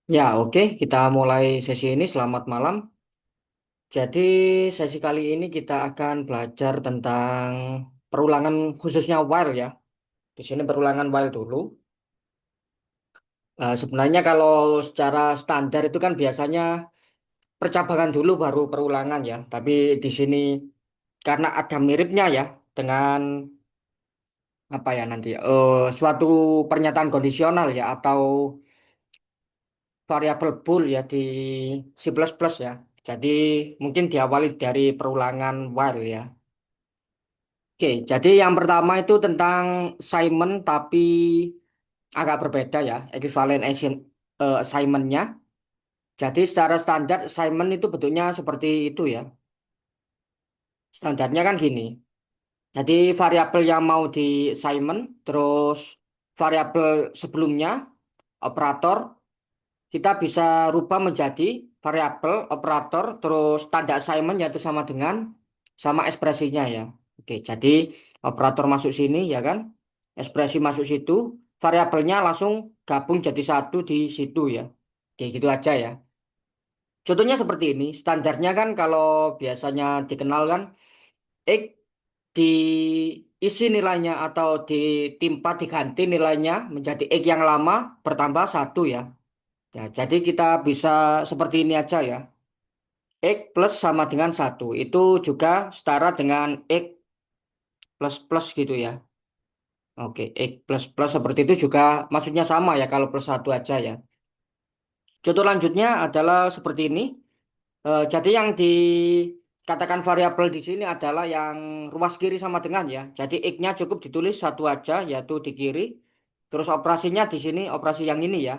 Ya, oke. Kita mulai sesi ini. Selamat malam. Jadi, sesi kali ini kita akan belajar tentang perulangan khususnya while ya. Di sini perulangan while dulu. Sebenarnya kalau secara standar itu kan biasanya percabangan dulu baru perulangan ya. Tapi di sini karena ada miripnya ya dengan apa ya nanti suatu pernyataan kondisional ya atau variabel bool ya di C++ ya. Jadi mungkin diawali dari perulangan while ya. Oke, jadi yang pertama itu tentang assignment tapi agak berbeda ya, equivalent assignment-nya. Jadi secara standar assignment itu bentuknya seperti itu ya. Standarnya kan gini. Jadi variabel yang mau di assignment, terus variabel sebelumnya, operator, kita bisa rubah menjadi variabel operator terus tanda assignment yaitu sama dengan sama ekspresinya ya. Oke, jadi operator masuk sini ya kan, ekspresi masuk situ, variabelnya langsung gabung jadi satu di situ ya. Oke, gitu aja ya. Contohnya seperti ini, standarnya kan kalau biasanya dikenal kan X diisi nilainya atau ditimpa diganti nilainya menjadi X yang lama bertambah satu ya. Ya, jadi kita bisa seperti ini aja ya. X plus sama dengan satu. Itu juga setara dengan X plus plus gitu ya. Oke, X plus plus seperti itu juga maksudnya sama ya kalau plus satu aja ya. Contoh lanjutnya adalah seperti ini. Jadi yang dikatakan variabel di sini adalah yang ruas kiri sama dengan ya. Jadi X-nya cukup ditulis satu aja yaitu di kiri. Terus operasinya di sini operasi yang ini ya.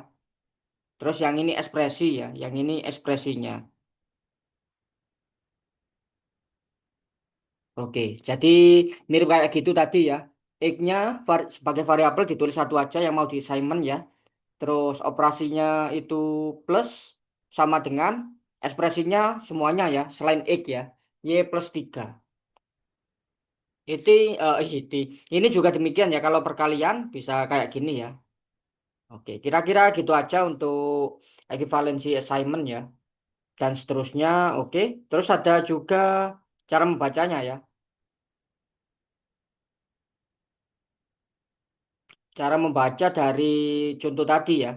Terus yang ini ekspresi ya. Yang ini ekspresinya. Oke, jadi mirip kayak gitu tadi ya. X-nya sebagai variabel ditulis satu aja yang mau di assignment ya. Terus operasinya itu plus sama dengan ekspresinya semuanya ya, selain X ya. Y plus 3. Itu ini juga demikian ya. Kalau perkalian bisa kayak gini ya. Oke, kira-kira gitu aja untuk equivalency assignment ya. Dan seterusnya, oke. Terus ada juga cara membacanya ya. Cara membaca dari contoh tadi ya.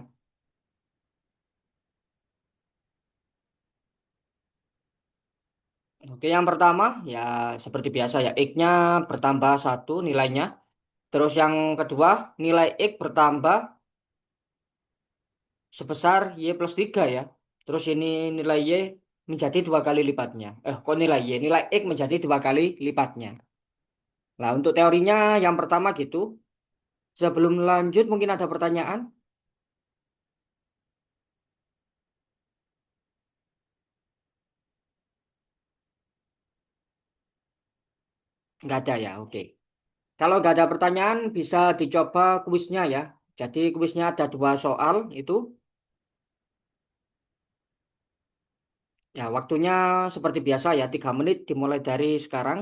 Oke, yang pertama ya seperti biasa ya, X-nya bertambah satu nilainya. Terus yang kedua, nilai X bertambah sebesar Y plus 3 ya. Terus ini nilai Y menjadi dua kali lipatnya. Kok nilai Y? Nilai X menjadi dua kali lipatnya. Nah, untuk teorinya yang pertama gitu. Sebelum lanjut mungkin ada pertanyaan? Nggak ada ya, oke. Kalau nggak ada pertanyaan bisa dicoba kuisnya ya. Jadi kuisnya ada dua soal itu. Ya, waktunya seperti biasa ya, 3 menit dimulai dari sekarang.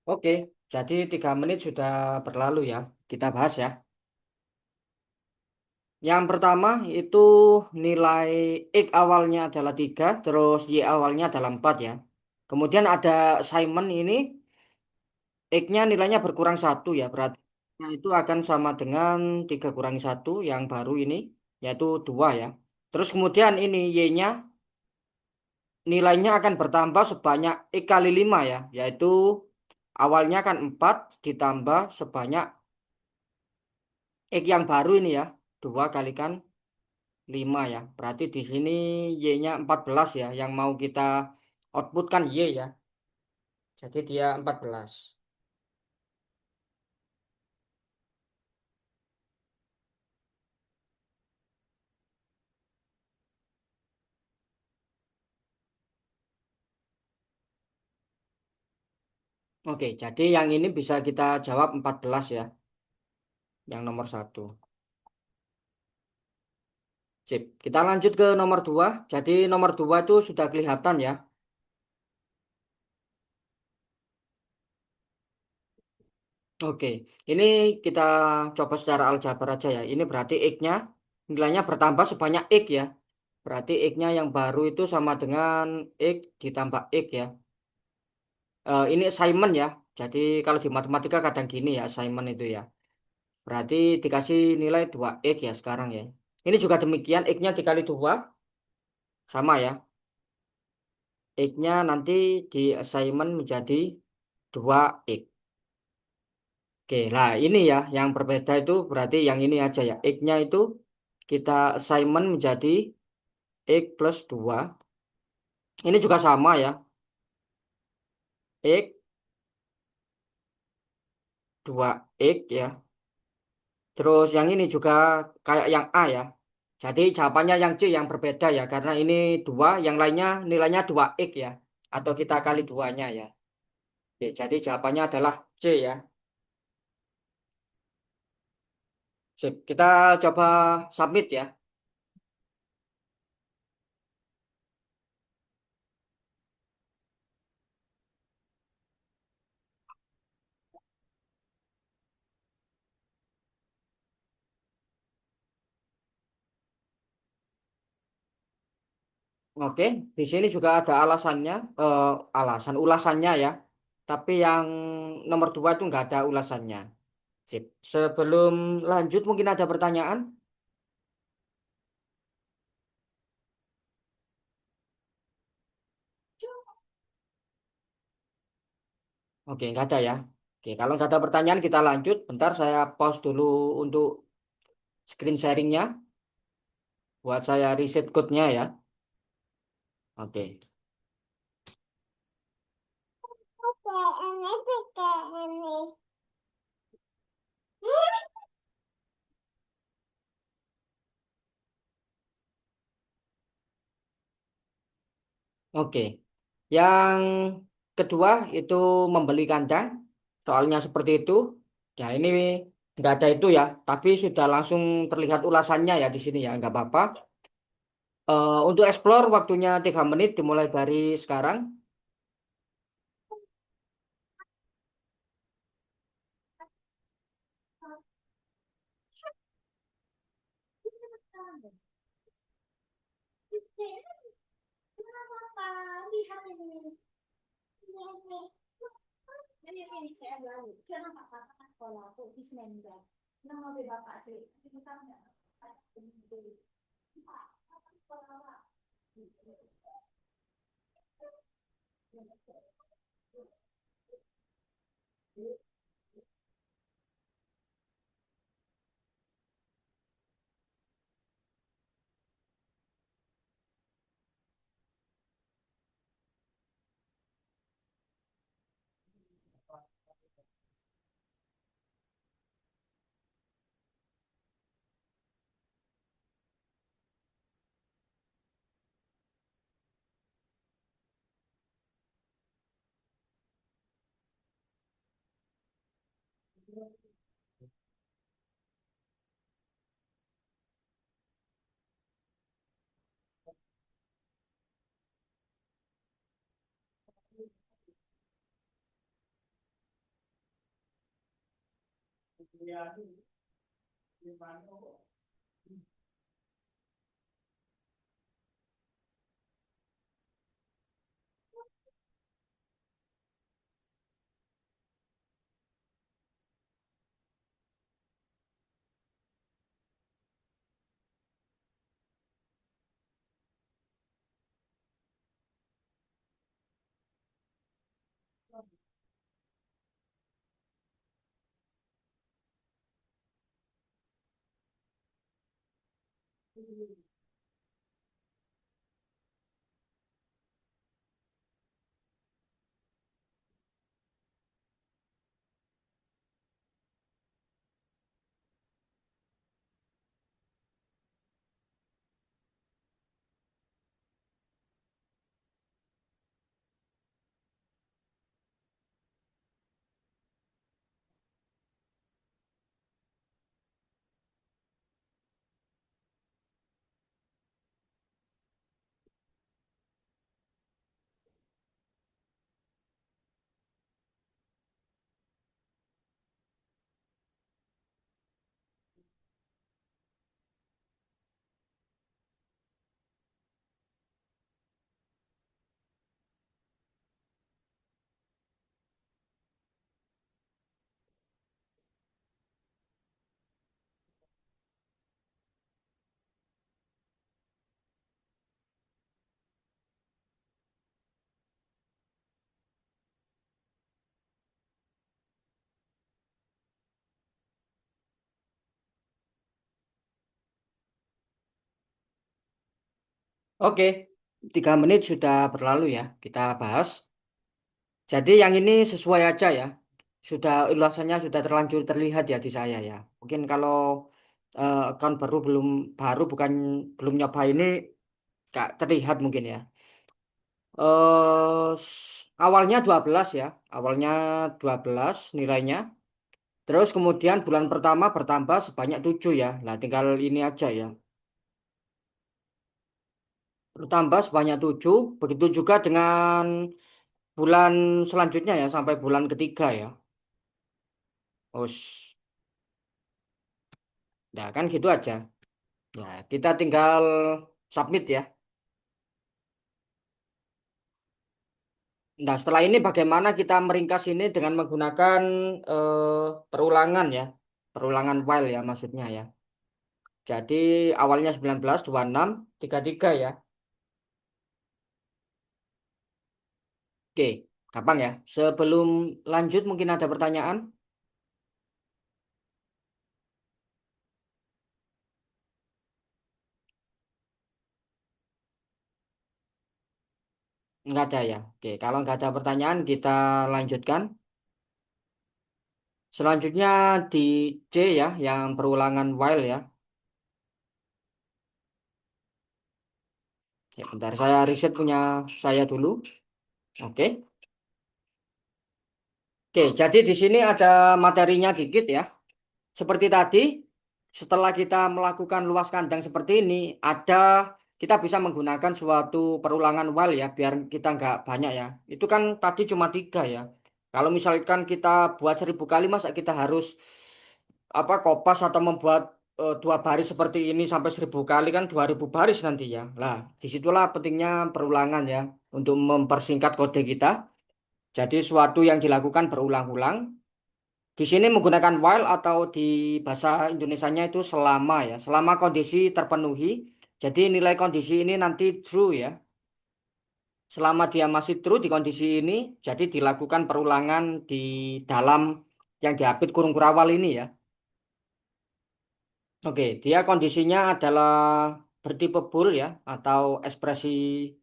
Oke, jadi 3 menit sudah berlalu ya. Kita bahas ya. Yang pertama itu nilai X awalnya adalah 3, terus Y awalnya adalah 4 ya. Kemudian ada Simon ini, X-nya nilainya berkurang 1 ya. Berarti nah, itu akan sama dengan 3 kurangi 1 yang baru ini, yaitu 2 ya. Terus kemudian ini Y-nya nilainya akan bertambah sebanyak X kali 5 ya. Yaitu awalnya kan 4 ditambah sebanyak X yang baru ini ya. 2 kalikan 5 ya. Berarti di sini Y-nya 14 ya. Yang mau kita output kan Y ya. Jadi dia 14. Oke, jadi yang ini bisa kita jawab 14 ya. Yang nomor satu. Sip. Kita lanjut ke nomor 2. Jadi nomor 2 itu sudah kelihatan ya. Oke, ini kita coba secara aljabar aja ya. Ini berarti X-nya nilainya bertambah sebanyak X ya. Berarti X-nya yang baru itu sama dengan X ditambah X ya. Ini assignment ya. Jadi kalau di matematika kadang gini ya assignment itu ya. Berarti dikasih nilai 2X ya sekarang ya. Ini juga demikian X-nya dikali 2 sama ya. X-nya nanti di assignment menjadi 2X. Oke, nah ini ya yang berbeda itu berarti yang ini aja ya. X-nya itu kita assignment menjadi X plus 2. Ini juga sama ya. X 2X ya. Terus yang ini juga kayak yang A ya. Jadi jawabannya yang C yang berbeda ya. Karena ini 2, yang lainnya nilainya 2X ya. Atau kita kali duanya ya. Oke, jadi jawabannya adalah C ya. Sip, kita coba submit ya. Oke, di sini juga ada alasannya, alasan ulasannya ya. Tapi yang nomor 2 itu nggak ada ulasannya. Sip. Sebelum lanjut mungkin ada pertanyaan? Oke, nggak ada ya. Oke, kalau nggak ada pertanyaan kita lanjut. Bentar saya pause dulu untuk screen sharingnya buat saya reset code-nya ya. Oke. Oke. Yang kedua itu membeli kandang. Soalnya seperti itu. Ya ini nggak ada itu ya. Tapi sudah langsung terlihat ulasannya ya di sini ya. Nggak apa-apa. Untuk explore waktunya 3 menit dimulai dari sekarang. Oke, 3 menit sudah berlalu ya. Kita bahas. Jadi yang ini sesuai aja ya. Sudah ulasannya sudah terlanjur terlihat ya di saya ya. Mungkin kalau account baru bukan belum nyoba ini gak terlihat mungkin ya. Awalnya 12 ya. Awalnya 12 nilainya. Terus kemudian bulan pertama bertambah sebanyak 7 ya. Nah, tinggal ini aja ya. Bertambah sebanyak 7. Begitu juga dengan bulan selanjutnya ya sampai bulan ketiga ya. Us. Nah, kan gitu aja. Nah, kita tinggal submit ya. Nah, setelah ini bagaimana kita meringkas ini dengan menggunakan perulangan ya. Perulangan while ya maksudnya ya. Jadi awalnya 19, 26, 33 ya. Oke, gampang ya. Sebelum lanjut mungkin ada pertanyaan? Nggak ada ya. Oke, kalau nggak ada pertanyaan kita lanjutkan. Selanjutnya di C ya, yang perulangan while ya. Ya, bentar saya riset punya saya dulu. Oke. Oke, jadi di sini ada materinya dikit ya. Seperti tadi, setelah kita melakukan luas kandang seperti ini, kita bisa menggunakan suatu perulangan while ya, biar kita nggak banyak ya. Itu kan tadi cuma 3 ya. Kalau misalkan kita buat 1.000 kali, masa kita harus kopas atau membuat 2 baris seperti ini sampai 1.000 kali kan 2.000 baris nanti ya. Nah, disitulah pentingnya perulangan ya untuk mempersingkat kode kita. Jadi suatu yang dilakukan berulang-ulang. Di sini menggunakan while atau di bahasa Indonesianya itu selama ya. Selama kondisi terpenuhi. Jadi nilai kondisi ini nanti true ya. Selama dia masih true di kondisi ini, jadi dilakukan perulangan di dalam yang diapit kurung kurawal ini ya. Oke, dia kondisinya adalah bertipe bool ya atau ekspresi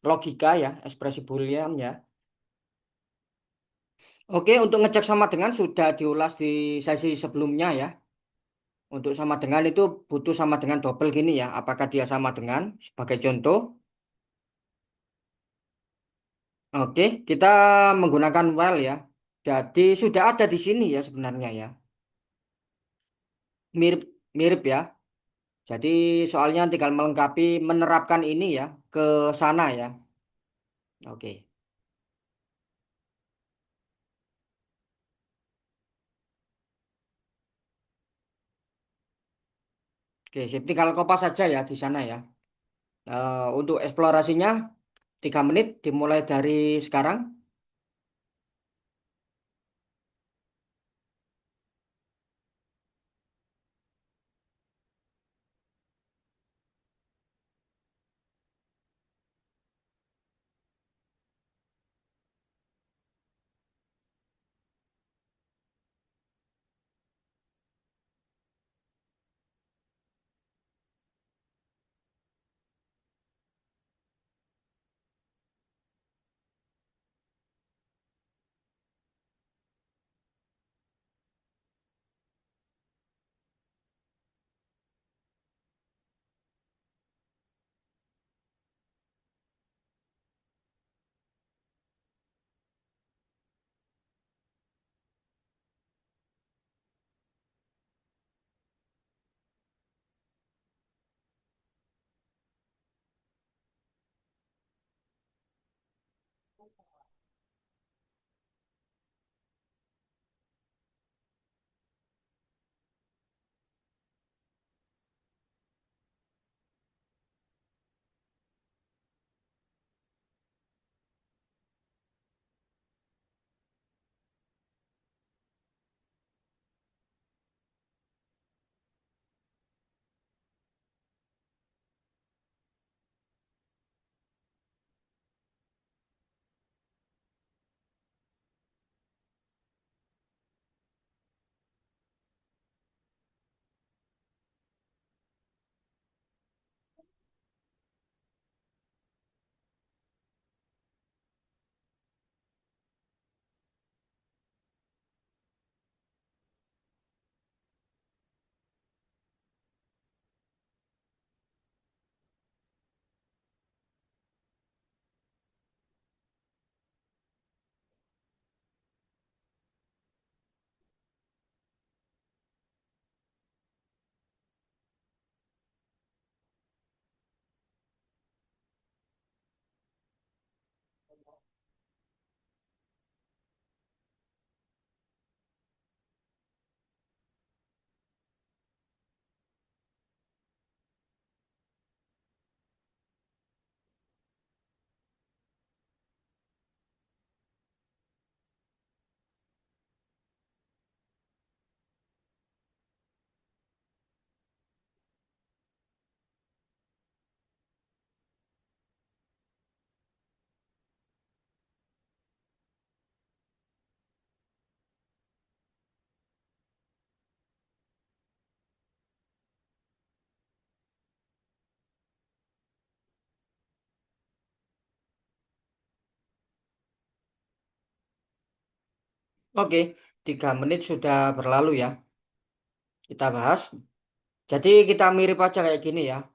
logika ya, ekspresi boolean ya. Oke, untuk ngecek sama dengan sudah diulas di sesi sebelumnya ya. Untuk sama dengan itu butuh sama dengan double gini ya. Apakah dia sama dengan? Sebagai contoh. Oke, kita menggunakan while ya. Jadi sudah ada di sini ya sebenarnya ya. Mirip mirip ya. Jadi soalnya tinggal melengkapi menerapkan ini ya ke sana ya. Oke. Oke, sip. Tinggal kopas saja ya di sana ya. Untuk eksplorasinya 3 menit dimulai dari sekarang. Oke, 3 menit sudah berlalu ya. Kita bahas. Jadi kita mirip aja kayak gini ya.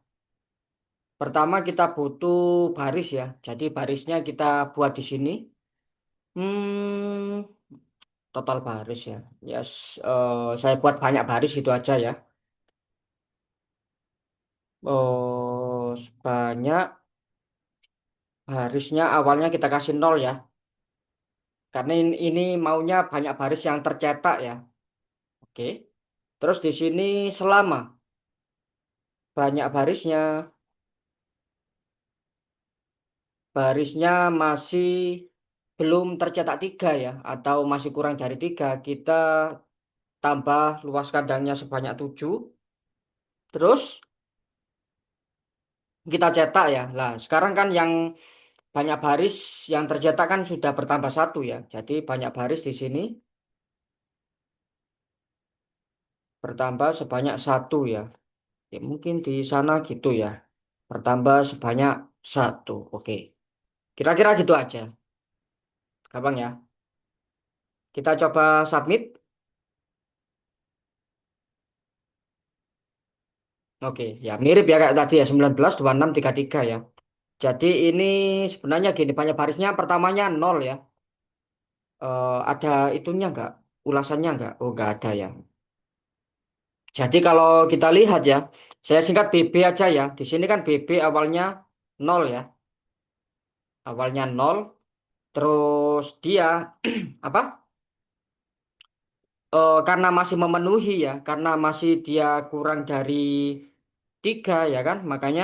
Pertama kita butuh baris ya. Jadi barisnya kita buat di sini. Hmm, total baris ya. Yes, saya buat banyak baris itu aja ya. Oh, sebanyak barisnya awalnya kita kasih 0 ya. Karena ini maunya banyak baris yang tercetak ya. Oke. Terus di sini selama banyak barisnya masih belum tercetak 3 ya, atau masih kurang dari 3, kita tambah luas kandangnya sebanyak 7. Terus kita cetak ya. Lah, sekarang kan yang banyak baris yang tercetak kan sudah bertambah 1 ya. Jadi banyak baris di sini bertambah sebanyak 1 ya. Ya, mungkin di sana gitu ya. Bertambah sebanyak 1. Oke. Kira-kira gitu aja. Gampang ya. Kita coba submit. Oke, ya mirip ya kayak tadi ya 19, 26, 33 ya. Jadi ini sebenarnya gini, banyak barisnya pertamanya 0 ya. Ada itunya nggak? Ulasannya nggak? Oh, nggak ada ya. Jadi kalau kita lihat ya, saya singkat BB aja ya. Di sini kan BB awalnya 0 ya. Awalnya 0, terus dia apa? Karena masih memenuhi ya, karena masih dia kurang dari tiga ya kan. Makanya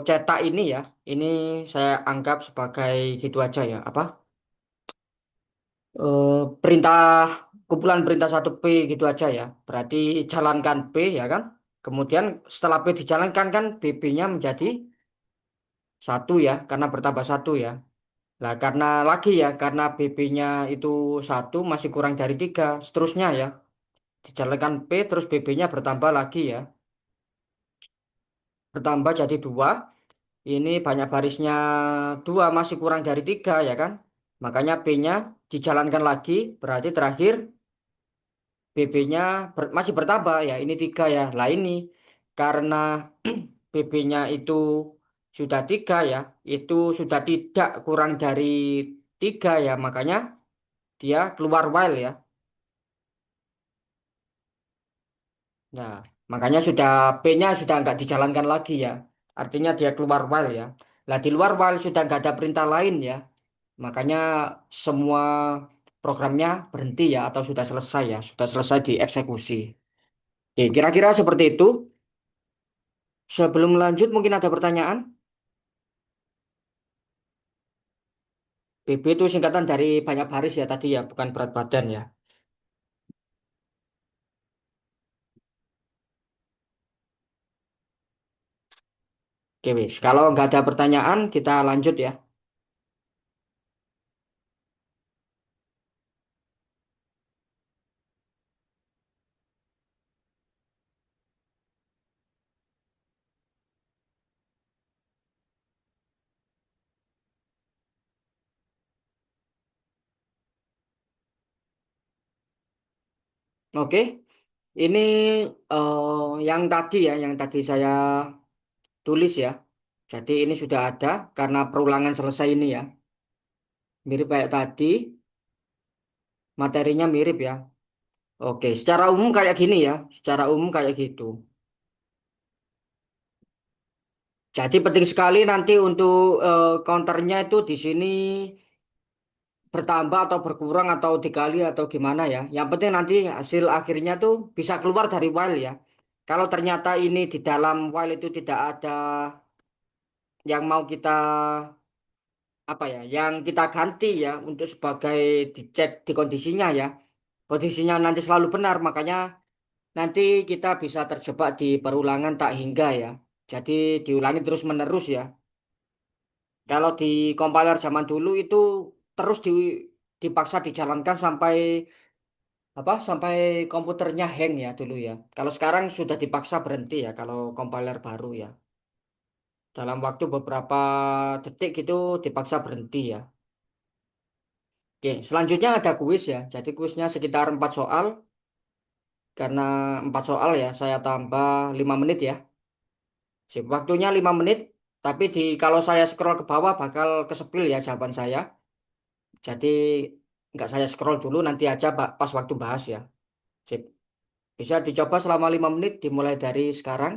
cetak ini ya, ini saya anggap sebagai gitu aja ya. Apa? eh, Perintah kumpulan perintah satu P gitu aja ya. Berarti jalankan P ya kan. Kemudian setelah P dijalankan kan BB-nya menjadi satu ya, karena bertambah satu ya. Lah karena lagi ya, karena BB-nya itu satu masih kurang dari tiga, seterusnya ya. Dijalankan P terus BB-nya bertambah lagi ya. Bertambah jadi dua. Ini banyak barisnya dua masih kurang dari tiga ya kan. Makanya P-nya dijalankan lagi, berarti terakhir BB-nya masih bertambah ya, ini tiga ya. Lah ini karena BB-nya itu sudah tiga ya, itu sudah tidak kurang dari tiga ya, makanya dia keluar while ya. Nah, makanya sudah P-nya sudah nggak dijalankan lagi ya. Artinya dia keluar while ya. Lah di luar while sudah nggak ada perintah lain ya. Makanya semua programnya berhenti ya atau sudah selesai ya, sudah selesai dieksekusi. Oke, kira-kira seperti itu. Sebelum lanjut mungkin ada pertanyaan. BB itu singkatan dari banyak baris ya tadi ya, bukan berat badan ya. Oke, wis. Kalau nggak ada pertanyaan, kita lanjut ya. Oke, ini yang tadi ya, yang tadi saya tulis ya. Jadi ini sudah ada karena perulangan selesai ini ya. Mirip kayak tadi, materinya mirip ya. Oke, secara umum kayak gini ya. Secara umum kayak gitu. Jadi penting sekali nanti untuk counternya itu di sini bertambah atau berkurang atau dikali atau gimana ya. Yang penting nanti hasil akhirnya tuh bisa keluar dari while ya. Kalau ternyata ini di dalam while itu tidak ada yang mau kita apa ya, yang kita ganti ya untuk sebagai dicek di kondisinya ya. Kondisinya nanti selalu benar, makanya nanti kita bisa terjebak di perulangan tak hingga ya. Jadi diulangi terus menerus ya. Kalau di compiler zaman dulu itu terus dipaksa dijalankan sampai apa sampai komputernya hang ya dulu ya. Kalau sekarang sudah dipaksa berhenti ya kalau compiler baru ya. Dalam waktu beberapa detik itu dipaksa berhenti ya. Oke, selanjutnya ada kuis ya. Jadi kuisnya sekitar 4 soal. Karena 4 soal ya, saya tambah 5 menit ya. Sip, waktunya 5 menit. Tapi kalau saya scroll ke bawah bakal kesepil ya jawaban saya. Jadi nggak saya scroll dulu nanti aja pas waktu bahas ya. Sip. Bisa dicoba selama 5 menit dimulai dari sekarang.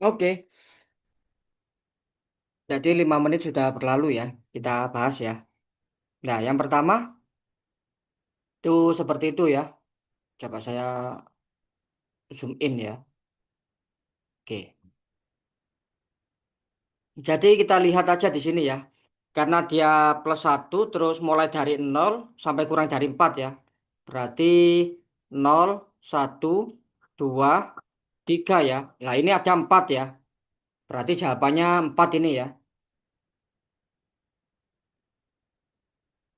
Oke, jadi 5 menit sudah berlalu ya. Kita bahas ya. Nah, yang pertama itu seperti itu ya. Coba saya zoom in ya. Oke. Jadi kita lihat aja di sini ya. Karena dia +1 terus mulai dari 0 sampai kurang dari 4 ya. Berarti 0, 1, 2, 3 ya. Nah ini ada 4 ya. Berarti jawabannya 4 ini ya.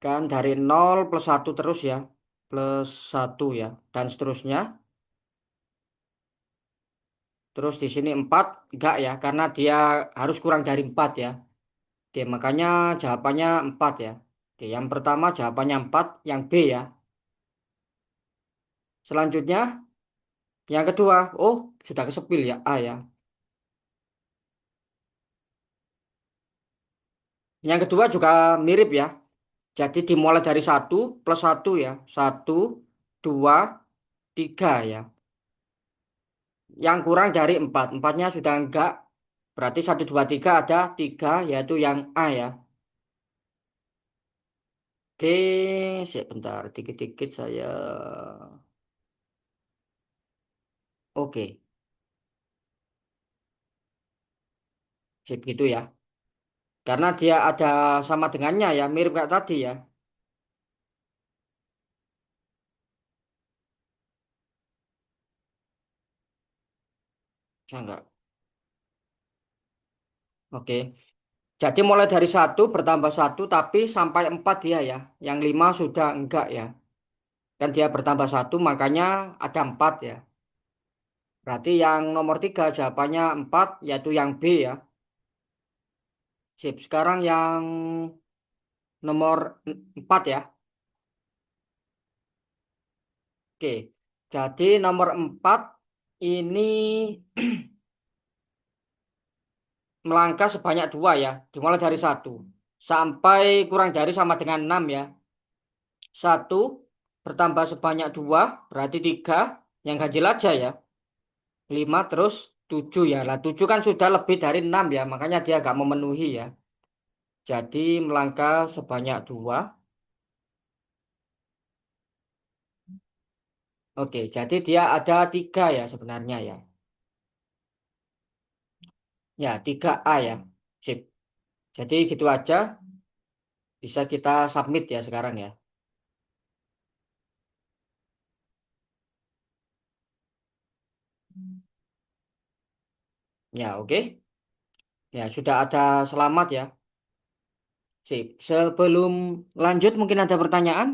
Kan dari 0 +1 terus ya. +1 ya. Dan seterusnya. Terus di sini 4 enggak ya. Karena dia harus kurang dari 4 ya. Oke, makanya jawabannya 4 ya. Oke, yang pertama jawabannya 4, yang B ya. Selanjutnya, yang kedua, oh sudah kesepil ya, A ya. Yang kedua juga mirip ya. Jadi dimulai dari 1 + 1 ya. 1, 2, 3 ya. Yang kurang dari 4. Empatnya sudah enggak. Berarti 1, 2, 3 ada 3 yaitu yang A ya. Oke, sebentar. Dikit-dikit saya. Oke, sip gitu ya. Karena dia ada sama dengannya ya, mirip kayak tadi ya. Saya enggak. Oke. Jadi mulai dari 1 bertambah 1 tapi sampai 4 dia ya. Yang 5 sudah enggak ya. Dan dia bertambah 1 makanya ada 4 ya. Berarti yang nomor 3 jawabannya 4 yaitu yang B ya. Sip. Sekarang yang nomor 4 ya. Oke. Jadi nomor 4 ini melangkah sebanyak 2 ya. Dimulai dari 1 sampai kurang dari sama dengan 6 ya. 1 bertambah sebanyak 2 berarti 3. Yang ganjil aja ya. 5 terus 7 ya. Lah 7 kan sudah lebih dari 6 ya. Makanya dia agak memenuhi ya. Jadi melangkah sebanyak 2. Oke, jadi dia ada 3 ya sebenarnya ya. Ya, 3A ya. Sip. Jadi gitu aja. Bisa kita submit ya sekarang ya. Ya, oke. Ya, sudah ada selamat ya. Sip. Sebelum lanjut mungkin ada pertanyaan?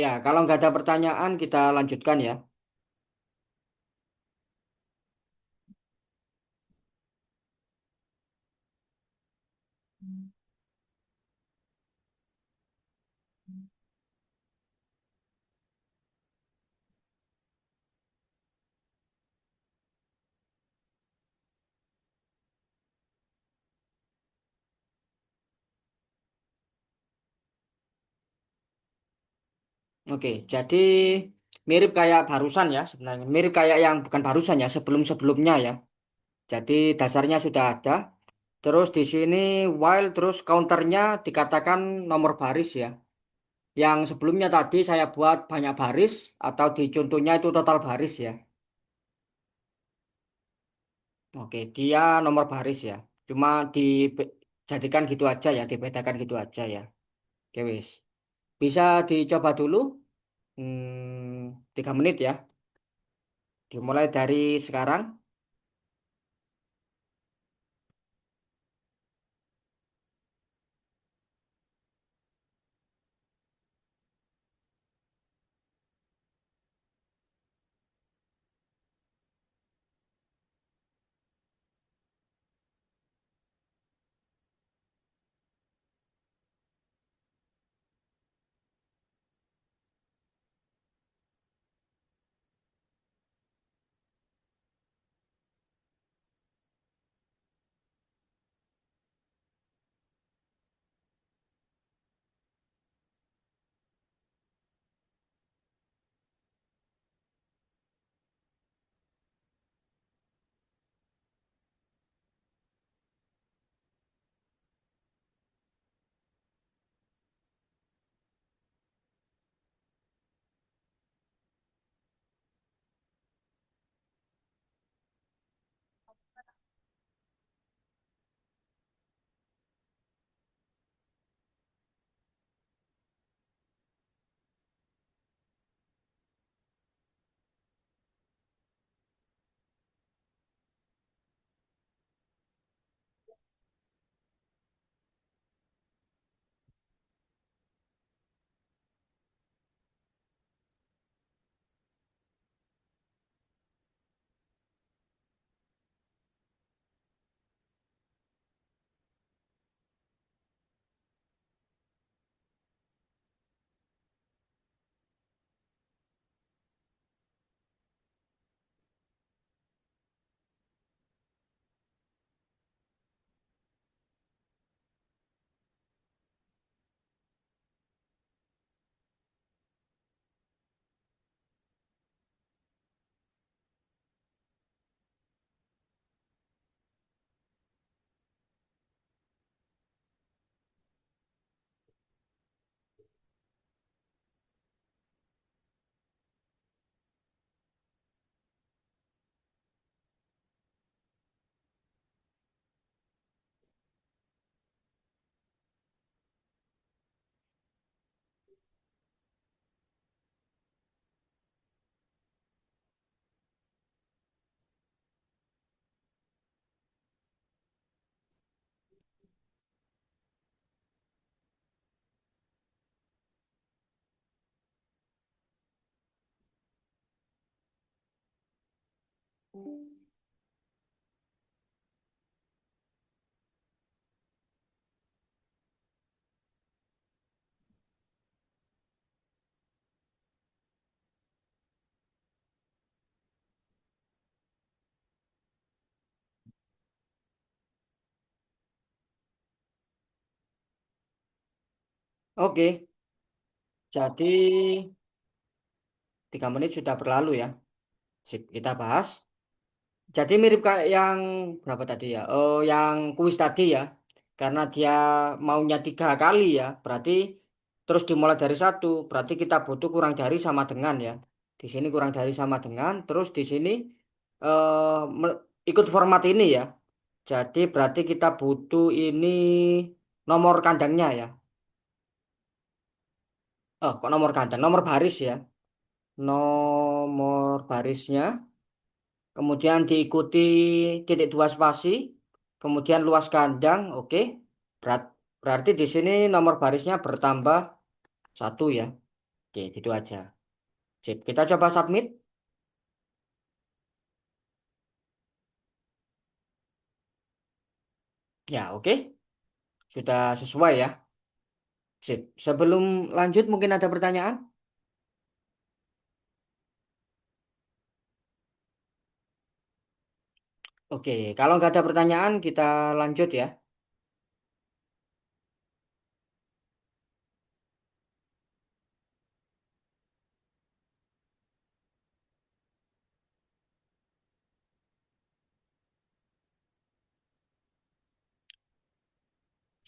Ya, kalau nggak ada pertanyaan kita lanjutkan ya. Oke, jadi mirip kayak barusan ya sebenarnya. Mirip kayak yang bukan barusan ya, sebelum-sebelumnya ya. Jadi dasarnya sudah ada. Terus di sini while terus counternya dikatakan nomor baris ya. Yang sebelumnya tadi saya buat banyak baris atau di contohnya itu total baris ya. Oke, dia nomor baris ya. Cuma dijadikan gitu aja ya, dibedakan gitu aja ya. Oke, wis. Bisa dicoba dulu 3 menit ya. Dimulai dari sekarang. Oke, jadi 3 menit sudah berlalu ya. Sip, kita bahas. Jadi mirip kayak yang berapa tadi ya? Oh, yang kuis tadi ya. Karena dia maunya 3 kali ya, berarti terus dimulai dari satu. Berarti kita butuh kurang dari sama dengan ya. Di sini kurang dari sama dengan. Terus di sini ikut format ini ya. Jadi berarti kita butuh ini nomor kandangnya ya. Oh, kok nomor kandang? Nomor baris ya. Nomor barisnya. Kemudian diikuti titik dua spasi, kemudian luas kandang, oke. Berarti di sini nomor barisnya bertambah satu ya. Oke, gitu aja. Sip, kita coba submit. Ya, oke. Sudah sesuai ya. Sip. Sebelum lanjut mungkin ada pertanyaan? Oke, kalau nggak ada pertanyaan kita lanjut ya.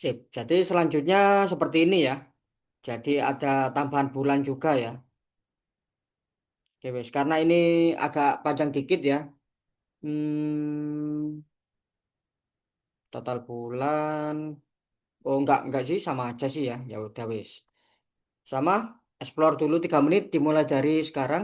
Sip. Jadi selanjutnya seperti ini ya. Jadi ada tambahan bulan juga ya. Oke, wes. Karena ini agak panjang dikit ya. Hmm, total bulan. Oh enggak sih sama aja sih ya. Ya udah wis. Sama explore dulu 3 menit dimulai dari sekarang.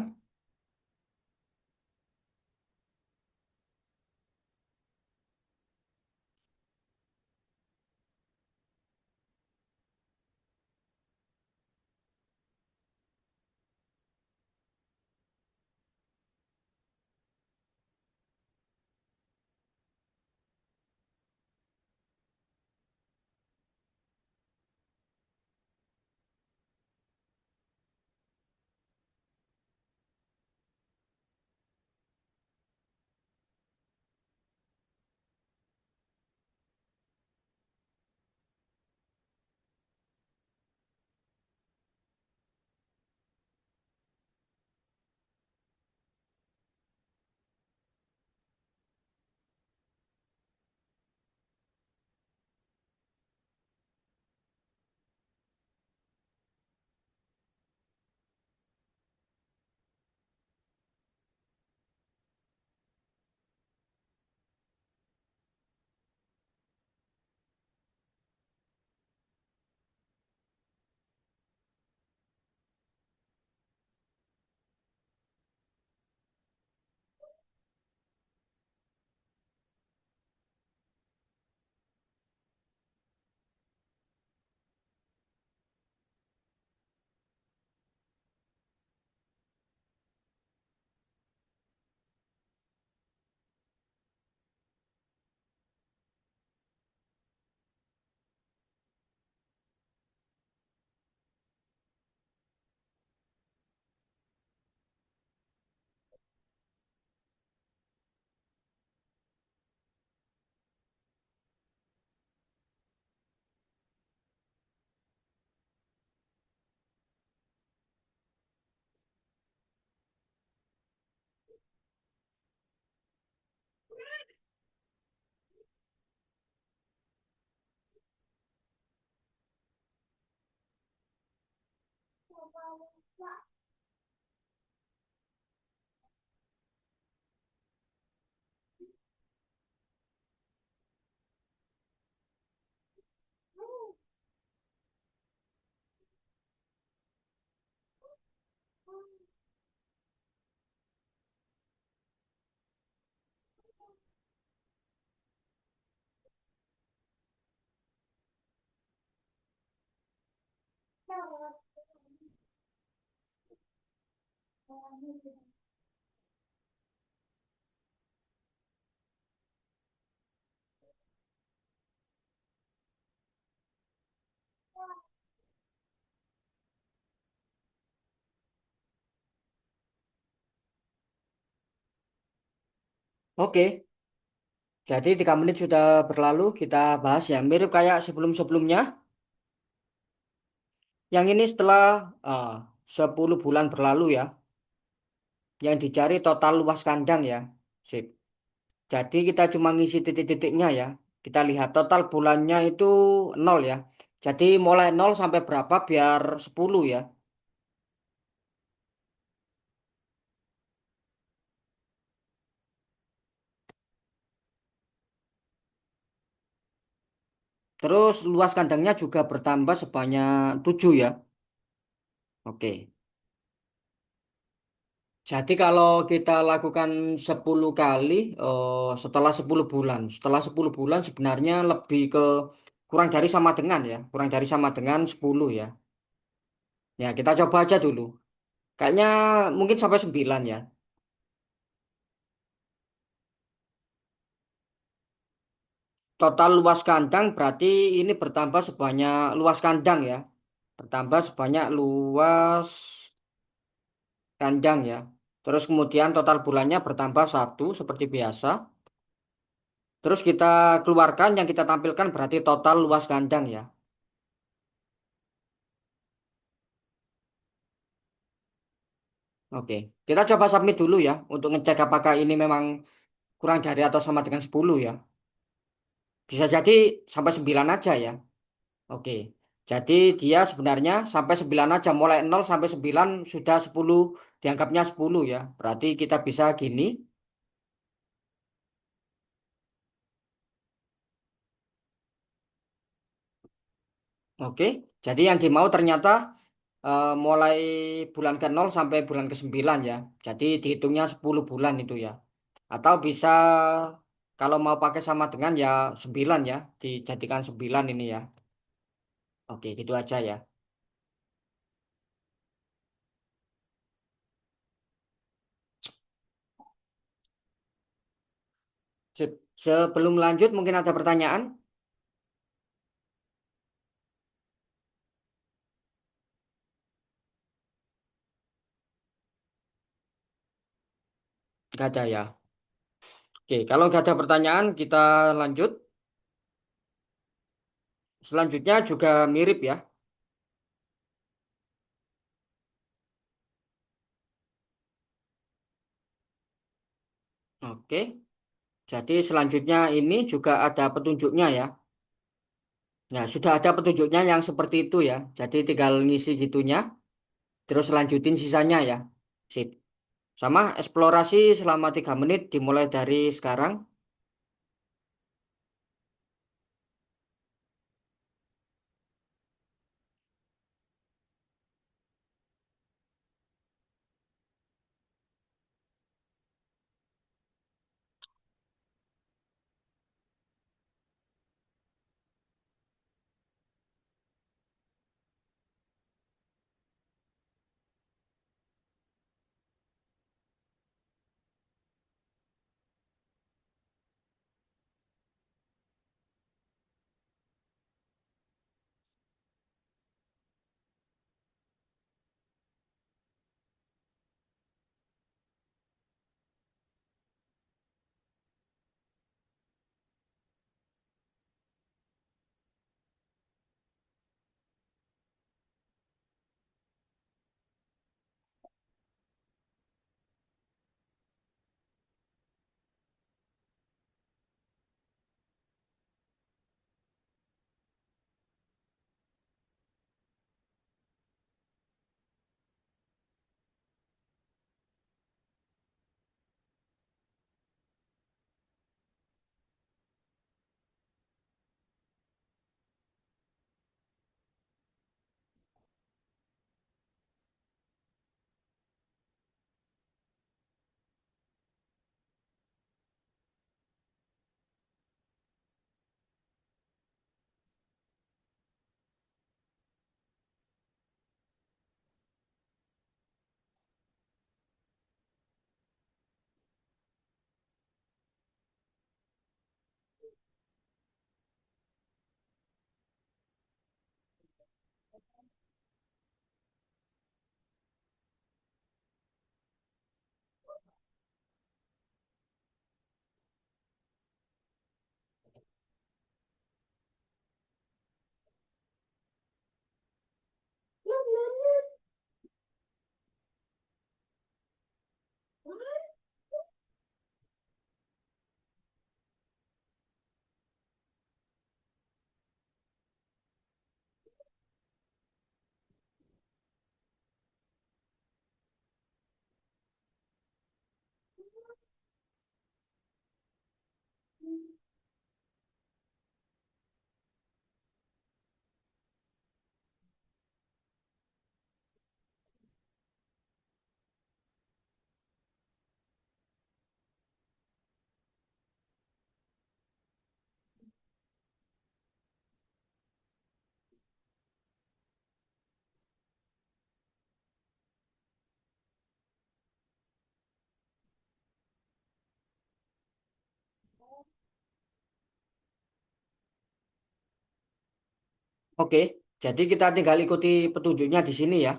Oke, jadi 3 menit sudah berlalu, kita bahas ya. Mirip kayak sebelum-sebelumnya. Yang ini setelah 10 bulan berlalu ya. Yang dicari total luas kandang ya. Sip. Jadi kita cuma ngisi titik-titiknya ya. Kita lihat total bulannya itu nol ya. Jadi mulai nol sampai berapa biar 10 ya. Terus luas kandangnya juga bertambah sebanyak 7 ya. Oke. Jadi kalau kita lakukan 10 kali setelah 10 bulan. Setelah 10 bulan sebenarnya lebih ke kurang dari sama dengan ya. Kurang dari sama dengan 10 ya. Ya kita coba aja dulu. Kayaknya mungkin sampai 9 ya. Total luas kandang berarti ini bertambah sebanyak luas kandang ya. Bertambah sebanyak luas kandang ya. Terus kemudian total bulannya bertambah 1 seperti biasa. Terus kita keluarkan yang kita tampilkan berarti total luas kandang ya. Oke, kita coba submit dulu ya untuk ngecek apakah ini memang kurang dari atau sama dengan 10 ya. Bisa jadi sampai 9 aja ya. Oke. Jadi dia sebenarnya sampai 9 aja, mulai 0 sampai 9 sudah 10, dianggapnya 10 ya. Berarti kita bisa gini. Oke. Jadi yang dimau ternyata mulai bulan ke 0 sampai bulan ke 9 ya. Jadi dihitungnya 10 bulan itu ya. Atau bisa kalau mau pakai sama dengan ya 9 ya. Dijadikan 9 ini ya. Oke, gitu aja ya. Sebelum lanjut mungkin ada pertanyaan? Nggak ada ya. Oke, kalau nggak ada pertanyaan kita lanjut. Selanjutnya juga mirip ya. Oke, jadi selanjutnya ini juga ada petunjuknya ya. Nah, sudah ada petunjuknya yang seperti itu ya. Jadi tinggal ngisi gitunya, terus lanjutin sisanya ya. Sip. Sama eksplorasi selama 3 menit dimulai dari sekarang. Oke, jadi kita tinggal ikuti petunjuknya di sini ya.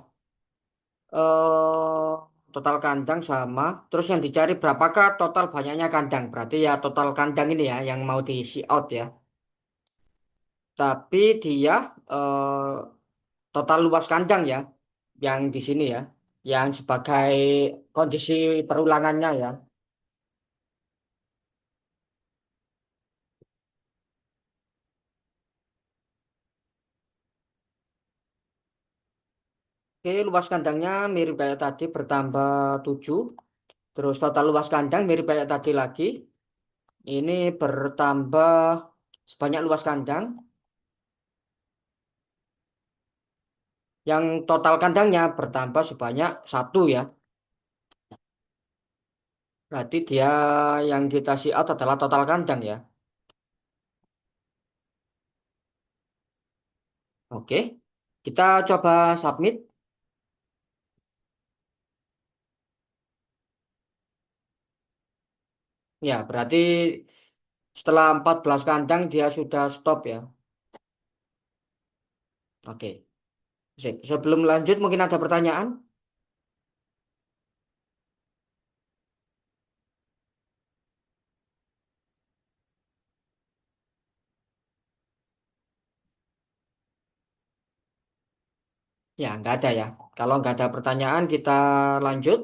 eh Total kandang sama. Terus yang dicari berapakah total banyaknya kandang? Berarti ya total kandang ini ya yang mau diisi out ya. Tapi dia eh, total luas kandang ya yang di sini ya. Yang sebagai kondisi perulangannya ya. Oke, luas kandangnya mirip kayak tadi bertambah 7. Terus total luas kandang mirip kayak tadi lagi. Ini bertambah sebanyak luas kandang. Yang total kandangnya bertambah sebanyak 1 ya. Berarti dia yang kita see out adalah total kandang ya. Oke. Kita coba submit. Ya, berarti setelah 14 kandang dia sudah stop ya. Oke. Sip. Sebelum lanjut mungkin ada pertanyaan? Ya, nggak ada ya. Kalau nggak ada pertanyaan kita lanjut.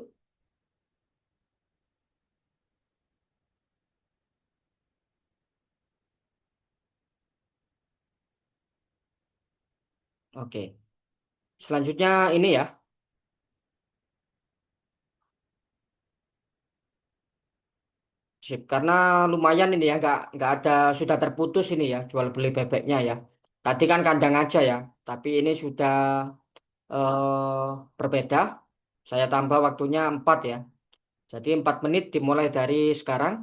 Oke. Selanjutnya ini ya. Sip. Karena lumayan ini ya, nggak ada sudah terputus ini ya jual beli bebeknya ya. Tadi kan kandang aja ya, tapi ini sudah berbeda. Saya tambah waktunya 4 ya. Jadi 4 menit dimulai dari sekarang.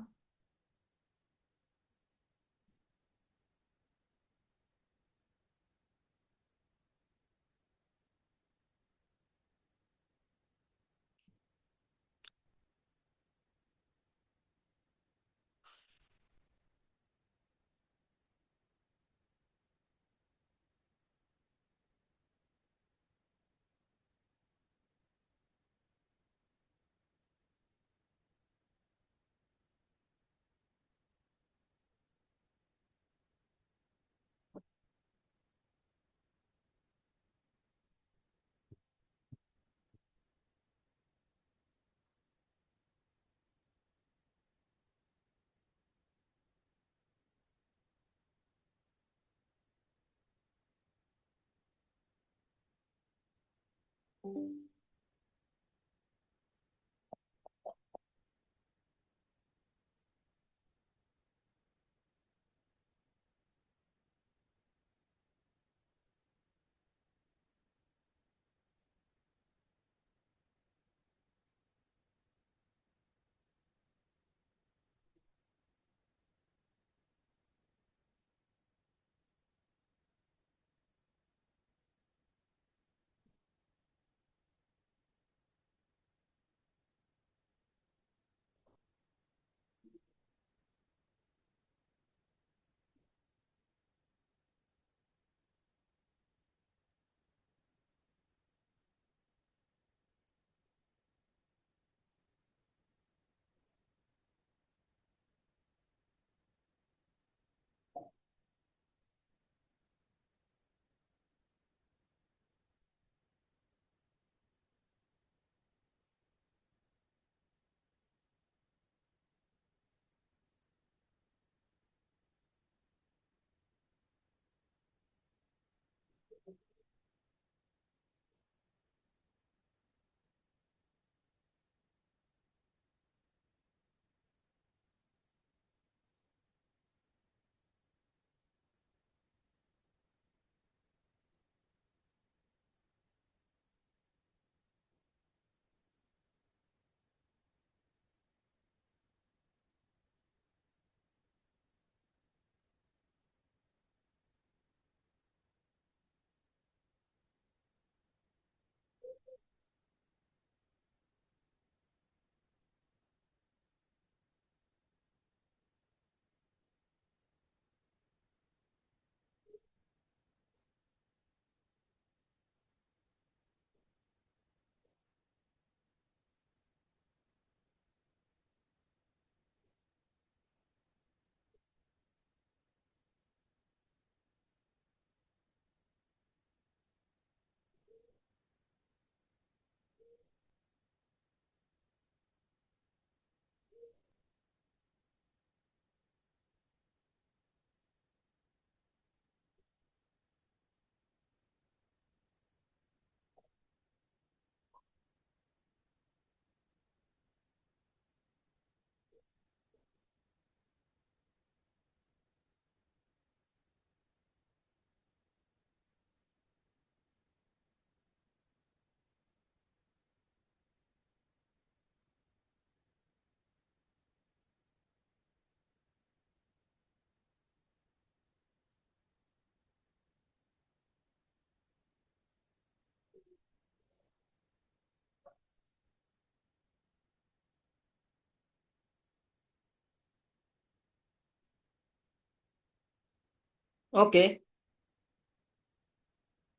Oke,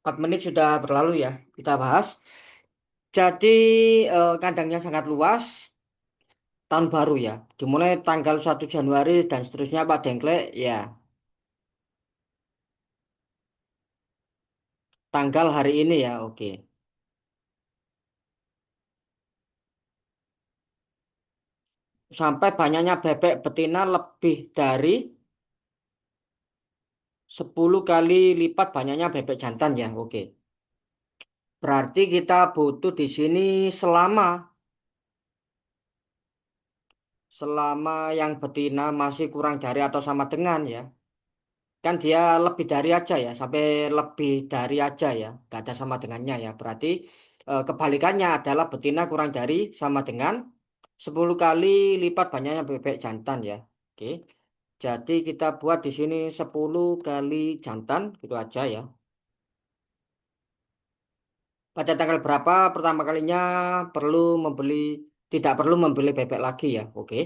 4 menit sudah berlalu ya. Kita bahas. Jadi kandangnya sangat luas, tahun baru ya. Dimulai tanggal 1 Januari dan seterusnya Pak Dengklek ya. Tanggal hari ini ya, oke. Sampai banyaknya bebek betina lebih dari 10 kali lipat banyaknya bebek jantan ya, oke. Berarti kita butuh di sini selama selama yang betina masih kurang dari atau sama dengan ya. Kan dia lebih dari aja ya, sampai lebih dari aja ya, gak ada sama dengannya ya. Berarti kebalikannya adalah betina kurang dari sama dengan 10 kali lipat banyaknya bebek jantan ya. Oke, jadi kita buat di sini 10 kali jantan, gitu aja ya. Pada tanggal berapa pertama kalinya perlu membeli, tidak perlu membeli bebek lagi ya, oke.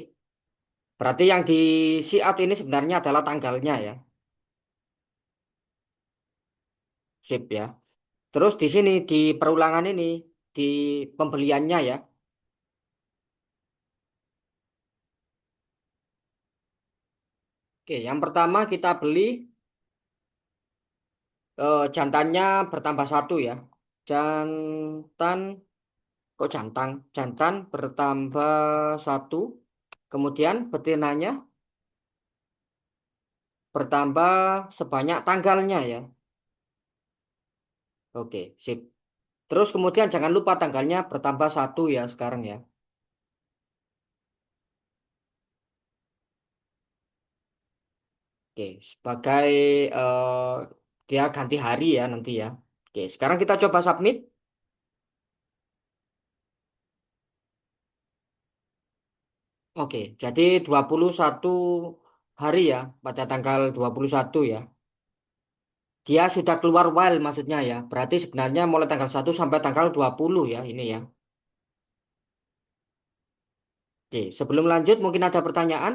Berarti yang di see out ini sebenarnya adalah tanggalnya ya, sip ya. Terus di sini di perulangan ini di pembeliannya ya. Oke, yang pertama kita beli jantannya bertambah satu ya. Jantan, kok jantan? Jantan bertambah satu. Kemudian betinanya bertambah sebanyak tanggalnya ya. Oke, sip. Terus kemudian jangan lupa tanggalnya bertambah satu ya sekarang ya. Oke, sebagai eh, dia ganti hari ya nanti ya. Oke, sekarang kita coba submit. Oke, jadi 21 hari ya, pada tanggal 21 ya. Dia sudah keluar wild maksudnya ya. Berarti sebenarnya mulai tanggal 1 sampai tanggal 20 ya ini ya. Oke, sebelum lanjut mungkin ada pertanyaan?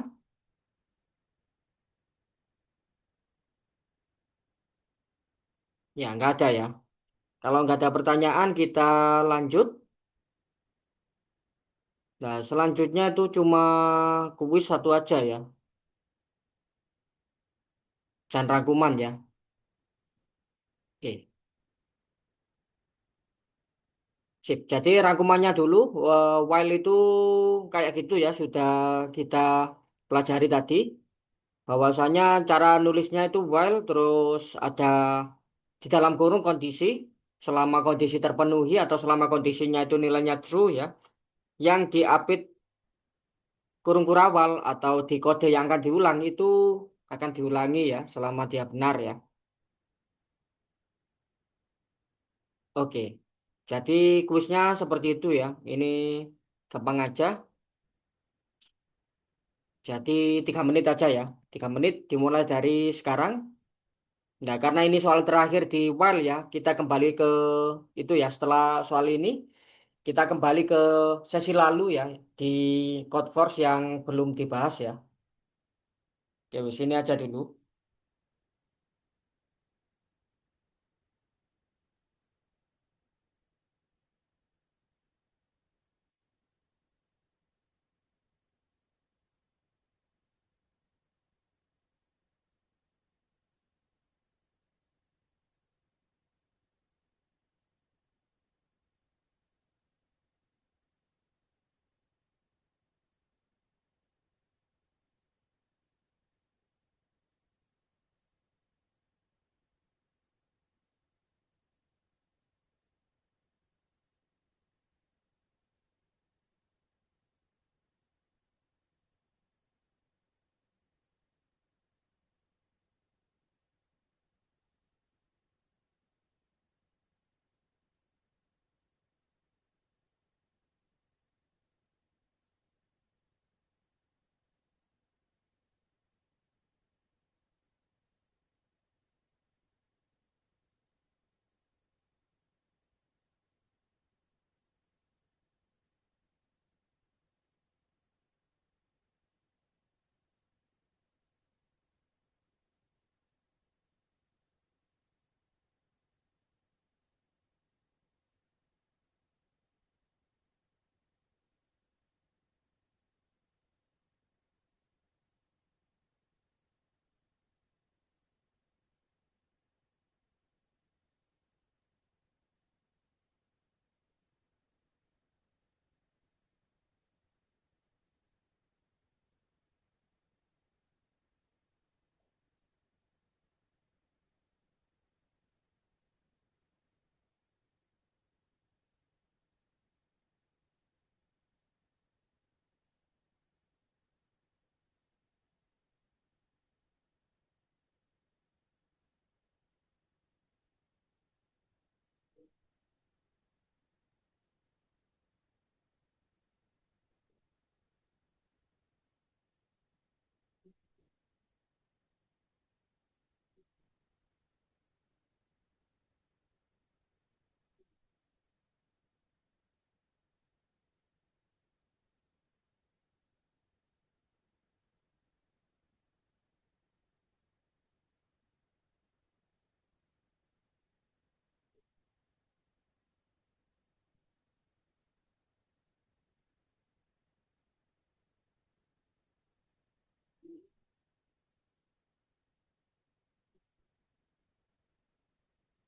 Ya, nggak ada ya. Kalau nggak ada pertanyaan kita lanjut. Nah, selanjutnya itu cuma kuis satu aja ya. Dan rangkuman ya. Oke, sip. Jadi rangkumannya dulu, while itu kayak gitu ya, sudah kita pelajari tadi. Bahwasanya cara nulisnya itu while, terus ada di dalam kurung kondisi, selama kondisi terpenuhi atau selama kondisinya itu nilainya true ya. Yang diapit kurung kurawal atau di kode yang akan diulang itu akan diulangi ya, selama dia benar ya. Oke, jadi kuisnya seperti itu ya. Ini gampang aja. Jadi 3 menit aja ya. 3 menit dimulai dari sekarang. Nah, karena ini soal terakhir di while ya, kita kembali ke itu ya. Setelah soal ini, kita kembali ke sesi lalu ya, di Code Force yang belum dibahas ya. Oke, sini aja dulu.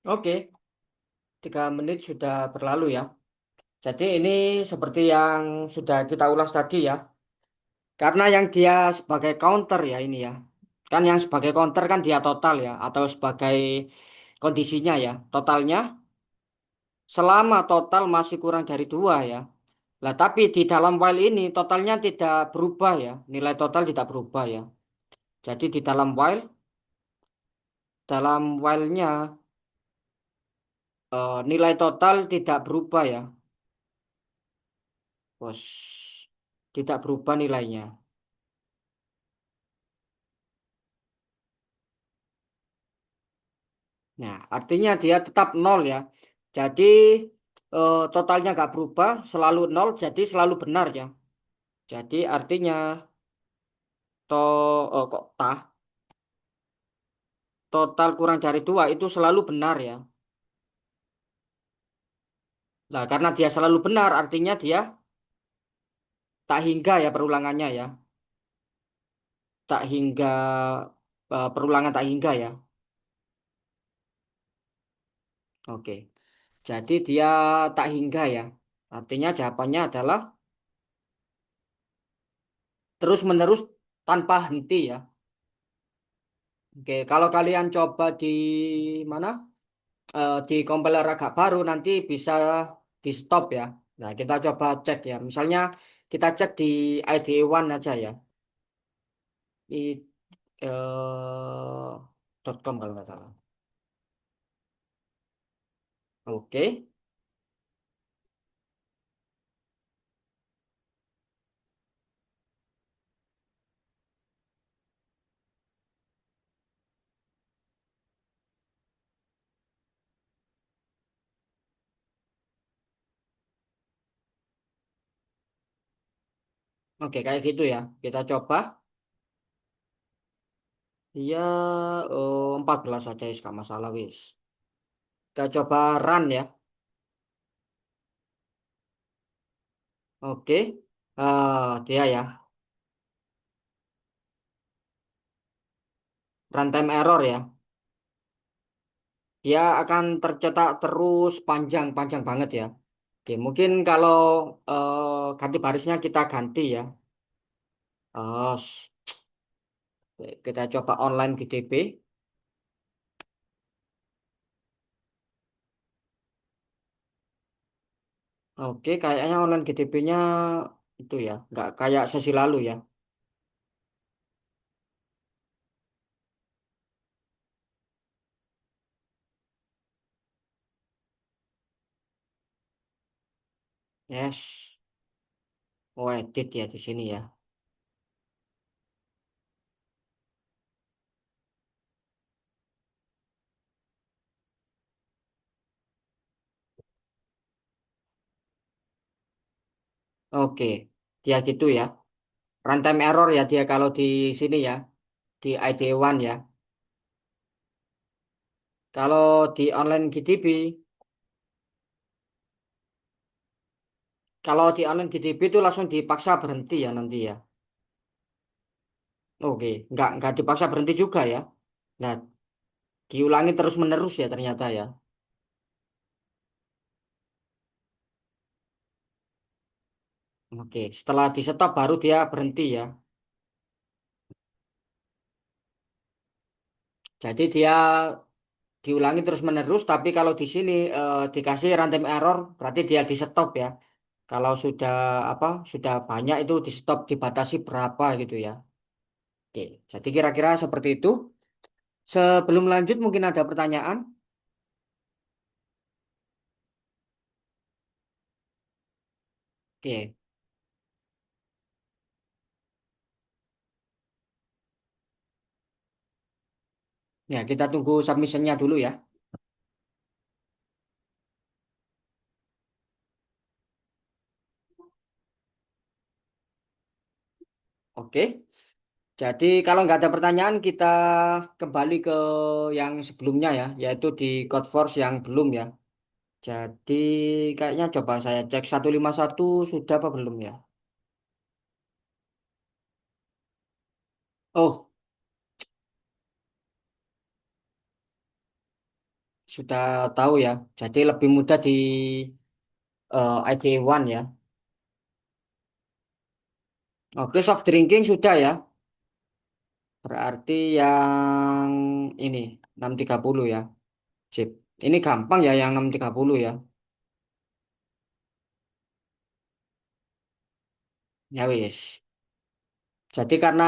Oke, 3 menit sudah berlalu ya. Jadi ini seperti yang sudah kita ulas tadi ya. Karena yang dia sebagai counter ya ini ya. Kan yang sebagai counter kan dia total ya. Atau sebagai kondisinya ya. Totalnya selama total masih kurang dari 2 ya. Lah tapi di dalam while ini totalnya tidak berubah ya. Nilai total tidak berubah ya. Jadi di dalam while-nya nilai total tidak berubah ya. Bos, tidak berubah nilainya. Nah, artinya dia tetap nol ya. Jadi totalnya nggak berubah, selalu nol, jadi selalu benar ya. Jadi artinya to kok total kurang dari 2 itu selalu benar ya. Nah, karena dia selalu benar, artinya dia tak hingga ya perulangannya ya. Tak hingga perulangan tak hingga ya. Oke. Jadi dia tak hingga ya. Artinya jawabannya adalah terus-menerus tanpa henti ya. Oke, kalau kalian coba di mana? Di compiler agak baru nanti bisa di stop ya. Nah, kita coba cek ya. Misalnya kita cek di IDE One aja ya. Di .com kalau nggak salah. Oke, oke kayak gitu ya. Kita coba. Dia 14 saja, nggak masalah wis. Kita coba run ya. Oke, dia ya. Runtime error ya. Dia akan tercetak terus panjang-panjang banget ya. Oke, mungkin kalau ganti barisnya kita ganti ya. Kita coba online GDB. Oke, kayaknya online GDB-nya itu ya, nggak kayak sesi lalu ya. Yes, oh edit ya di sini ya. Oke, dia gitu ya. Runtime error ya dia kalau di sini ya, di IDE One ya. Kalau di online GDB, kalau di online GDB itu langsung dipaksa berhenti ya nanti ya. Oke, nggak dipaksa berhenti juga ya. Nah, diulangi terus menerus ya ternyata ya. Oke, setelah di stop baru dia berhenti ya. Jadi dia diulangi terus menerus, tapi kalau di sini dikasih runtime error, berarti dia di stop ya. Kalau sudah apa, sudah banyak itu di stop dibatasi berapa gitu ya. Oke, jadi kira-kira seperti itu. Sebelum lanjut mungkin ada pertanyaan. Oke, ya kita tunggu submissionnya dulu ya. Oke, jadi kalau nggak ada pertanyaan kita kembali ke yang sebelumnya ya, yaitu di Codeforce yang belum ya. Jadi kayaknya coba saya cek 151 sudah apa belum ya? Oh, sudah tahu ya. Jadi lebih mudah di IDE One ya. Oke, soft drinking sudah ya. Berarti yang ini 630 ya. Sip. Ini gampang ya yang 630 ya. Ya wis. Jadi karena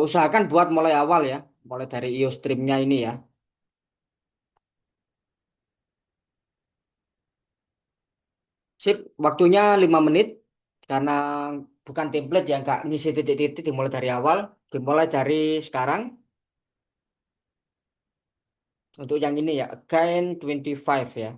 usahakan buat mulai awal ya. Mulai dari iOS-streamnya ini ya. Sip, waktunya 5 menit. Karena bukan template ya, nggak ngisi titik-titik dimulai dari awal. Dimulai dari sekarang. Untuk yang ini ya, Again 25 ya.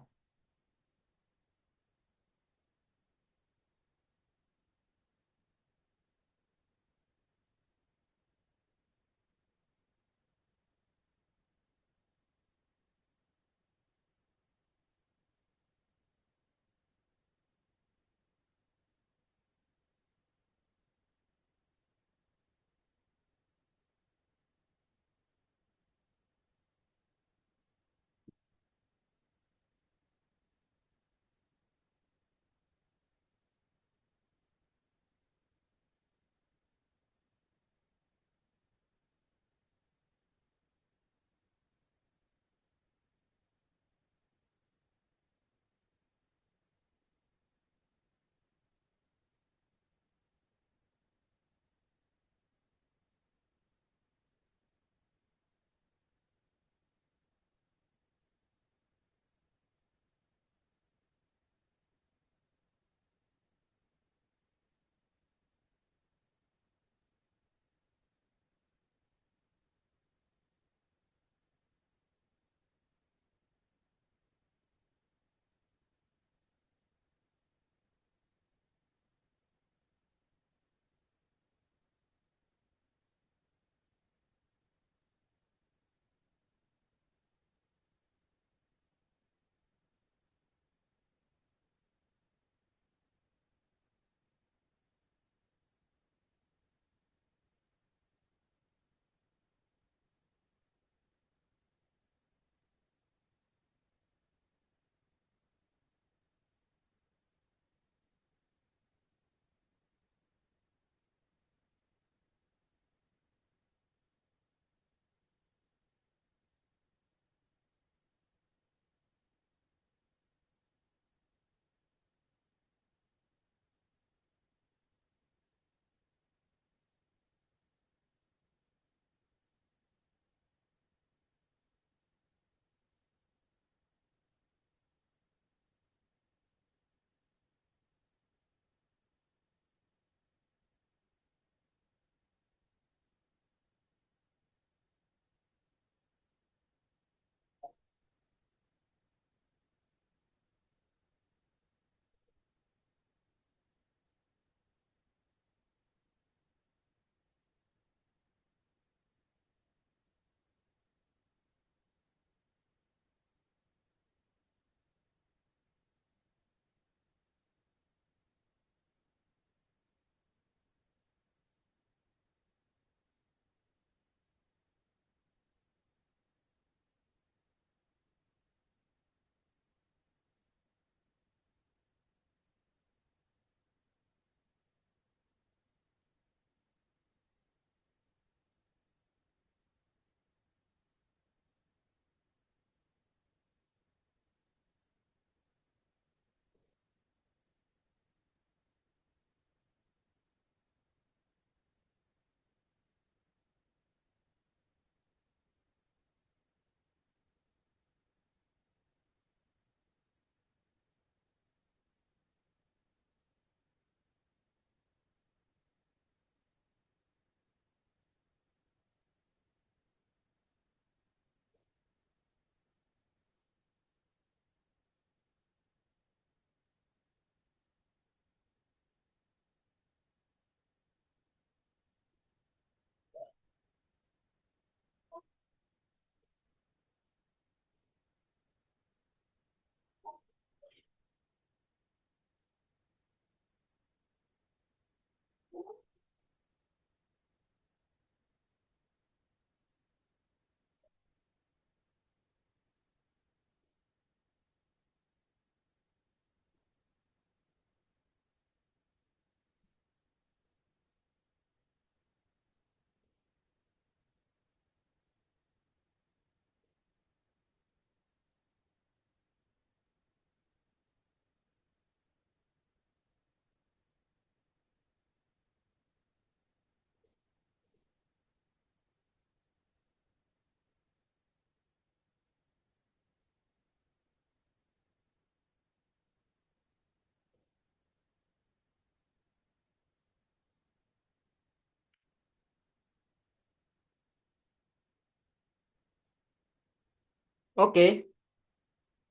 Oke,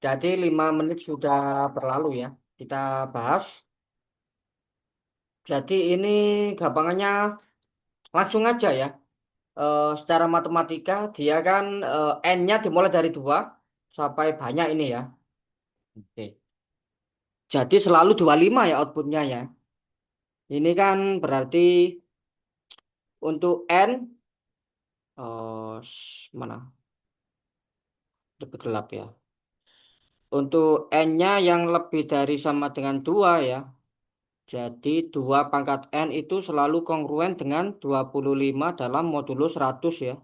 jadi 5 menit sudah berlalu ya. Kita bahas. Jadi ini gampangannya langsung aja ya. Secara matematika dia kan N-nya dimulai dari 2 sampai banyak ini ya. Oke. Jadi selalu 25 ya outputnya ya. Ini kan berarti untuk N, mana? Lebih gelap ya. Untuk N-nya yang lebih dari sama dengan 2 ya. Jadi 2 pangkat N itu selalu kongruen dengan 25 dalam modulus 100 ya.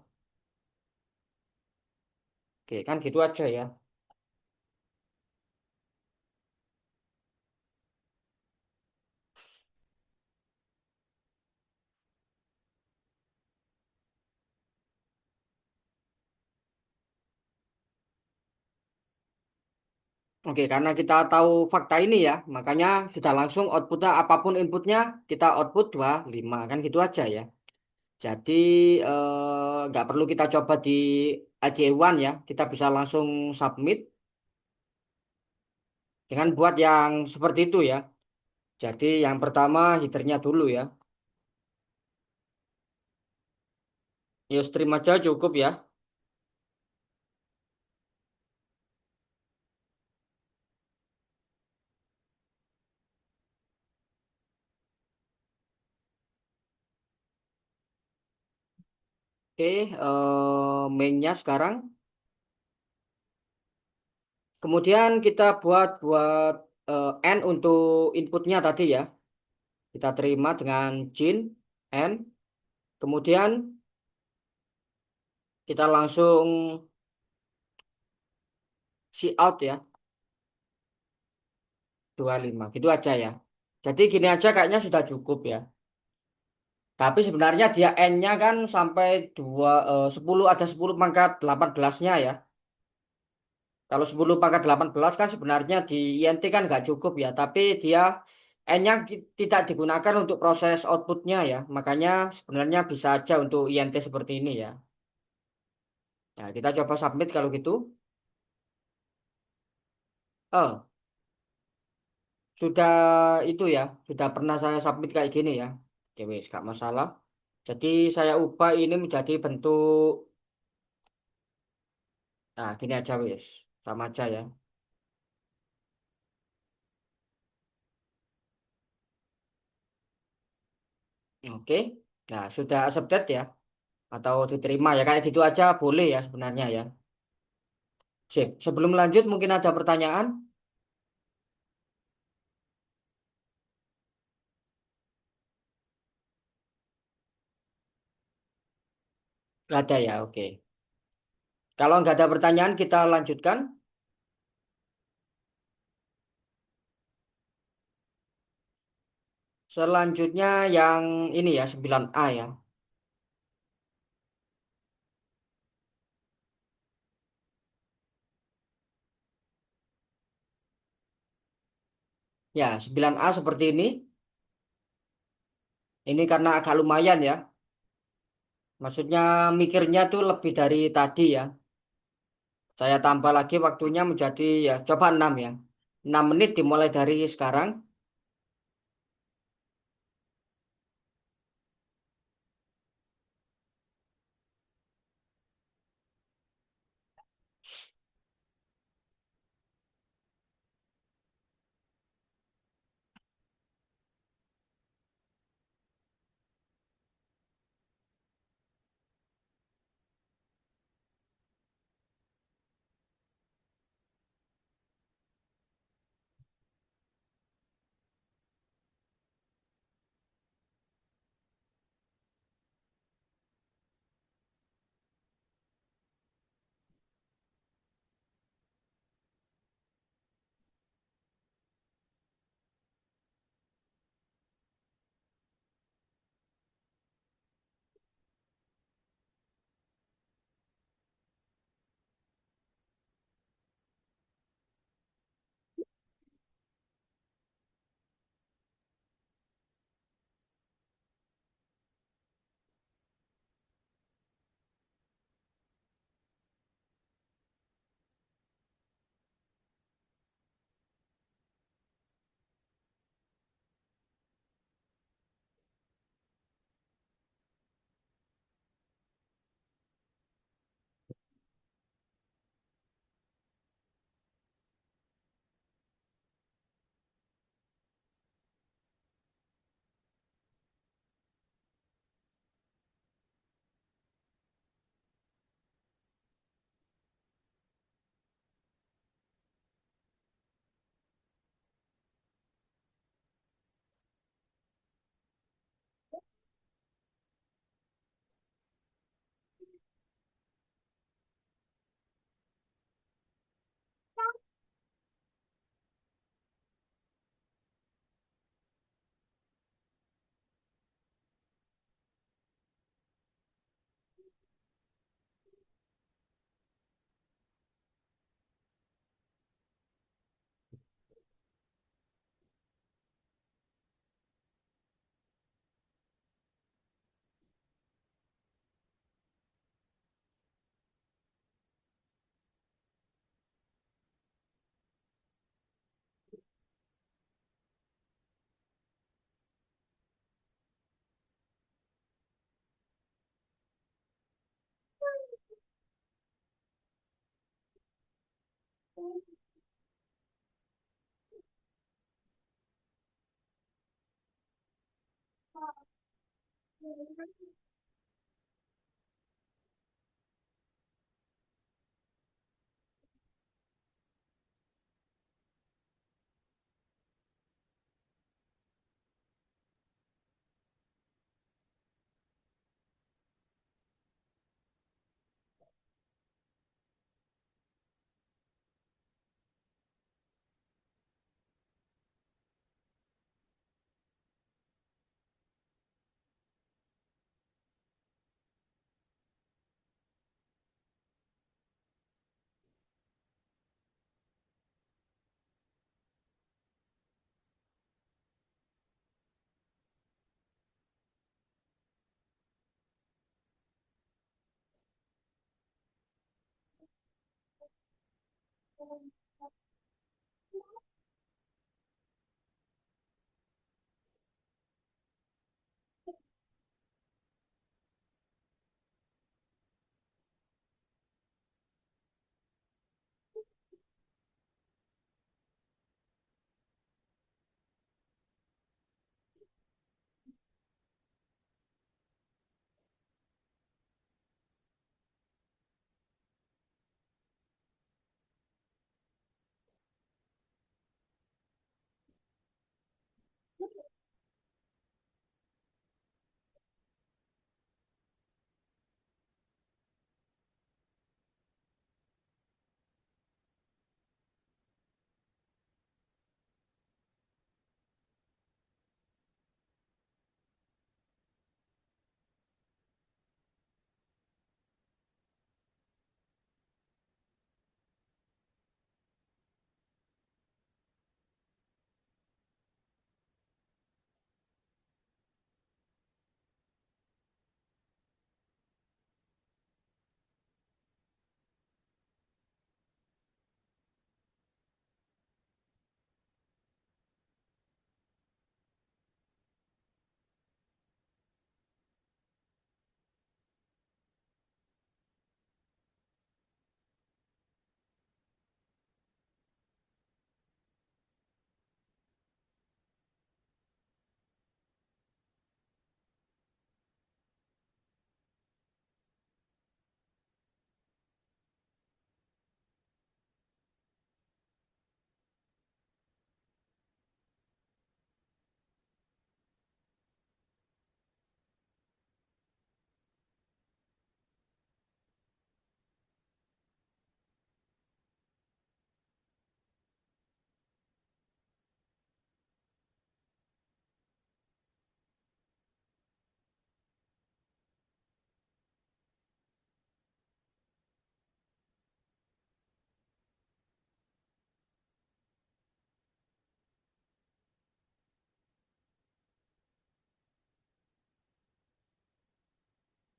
Oke, kan gitu aja ya. Oke, karena kita tahu fakta ini ya, makanya sudah langsung outputnya apapun inputnya kita output 25 kan gitu aja ya. Jadi nggak perlu kita coba di IDE1 ya, kita bisa langsung submit dengan buat yang seperti itu ya. Jadi yang pertama headernya dulu ya. Ya stream aja cukup ya. Oke, mainnya sekarang. Kemudian kita buat N untuk inputnya tadi ya. Kita terima dengan Jin N. Kemudian kita langsung see out ya 25. Gitu aja ya. Jadi gini aja kayaknya sudah cukup ya. Tapi sebenarnya dia N-nya kan sampai 10 ada 10 pangkat 18-nya ya. Kalau 10 pangkat 18 kan sebenarnya di INT kan nggak cukup ya. Tapi dia N-nya tidak digunakan untuk proses outputnya ya. Makanya sebenarnya bisa aja untuk INT seperti ini ya. Nah, kita coba submit kalau gitu. Oh, sudah itu ya. Sudah pernah saya submit kayak gini ya. Oke, wis, nggak masalah. Jadi saya ubah ini menjadi bentuk, nah gini aja wis. Sama aja ya. Oke. Nah, sudah accepted ya. Atau diterima ya. Kayak gitu aja boleh ya sebenarnya ya. Sip. Sebelum lanjut mungkin ada pertanyaan? Nggak ada ya, oke. Kalau nggak ada pertanyaan kita lanjutkan. Selanjutnya yang ini ya 9A ya. Ya 9A seperti ini. Ini karena agak lumayan ya. Maksudnya mikirnya tuh lebih dari tadi ya. Saya tambah lagi waktunya menjadi ya coba 6 ya. 6 menit dimulai dari sekarang.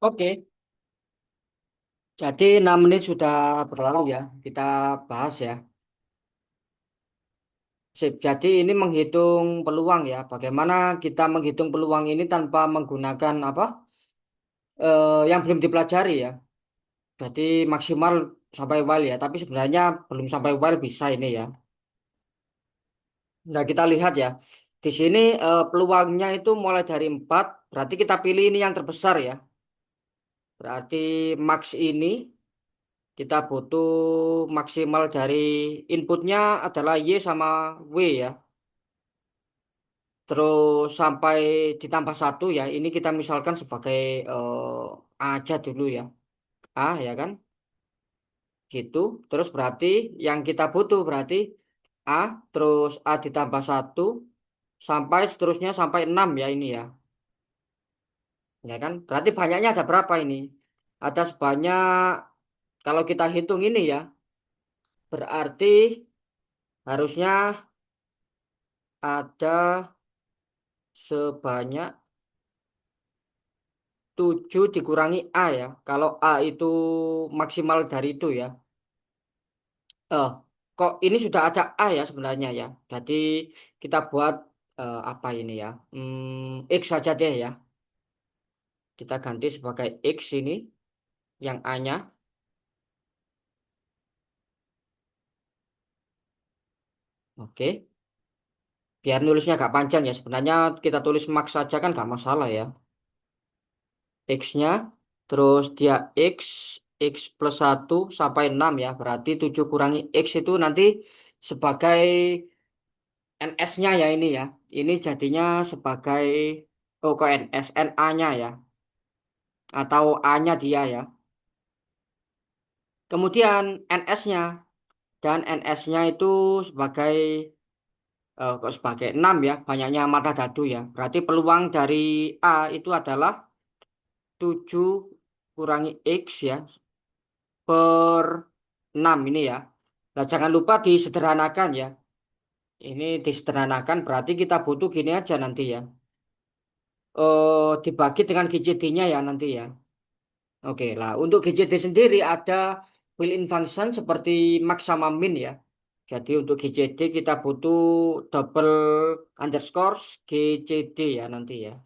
Oke, jadi 6 menit sudah berlalu ya. Kita bahas ya. Sip, jadi ini menghitung peluang ya. Bagaimana kita menghitung peluang ini tanpa menggunakan apa? Yang belum dipelajari ya. Jadi maksimal sampai while ya. Tapi sebenarnya belum sampai while bisa ini ya. Nah, kita lihat ya. Di sini peluangnya itu mulai dari 4. Berarti kita pilih ini yang terbesar ya. Berarti max ini kita butuh maksimal dari inputnya adalah Y sama W ya. Terus sampai ditambah satu ya. Ini kita misalkan sebagai A aja dulu ya. A ya kan. Gitu. Terus berarti yang kita butuh berarti A. Terus A ditambah satu. Sampai seterusnya sampai 6 ya ini ya. Ya kan? Berarti banyaknya ada berapa ini? Ada sebanyak, kalau kita hitung ini ya, berarti harusnya ada sebanyak 7 dikurangi A ya. Kalau A itu maksimal dari itu ya. Eh, kok ini sudah ada A ya sebenarnya ya. Jadi kita buat apa ini ya? X saja deh ya. Kita ganti sebagai X ini yang A-nya. Oke. Biar nulisnya agak panjang ya. Sebenarnya kita tulis max saja kan nggak masalah ya. X-nya, terus dia X, X plus 1 sampai 6 ya. Berarti 7 kurangi X itu nanti sebagai NS-nya ya ini ya. Ini jadinya sebagai, oh ke NS, NA-nya ya. Atau A-nya dia ya. Kemudian NS-nya. Dan NS-nya itu sebagai, kok sebagai 6 ya. Banyaknya mata dadu ya. Berarti peluang dari A itu adalah 7 kurangi X ya. Per 6 ini ya. Nah, jangan lupa disederhanakan ya. Ini disederhanakan berarti kita butuh gini aja nanti ya. Dibagi dengan GCD-nya ya nanti ya. Oke lah, untuk GCD sendiri ada built-in function seperti max sama min ya. Jadi untuk GCD kita butuh double underscore GCD ya nanti ya.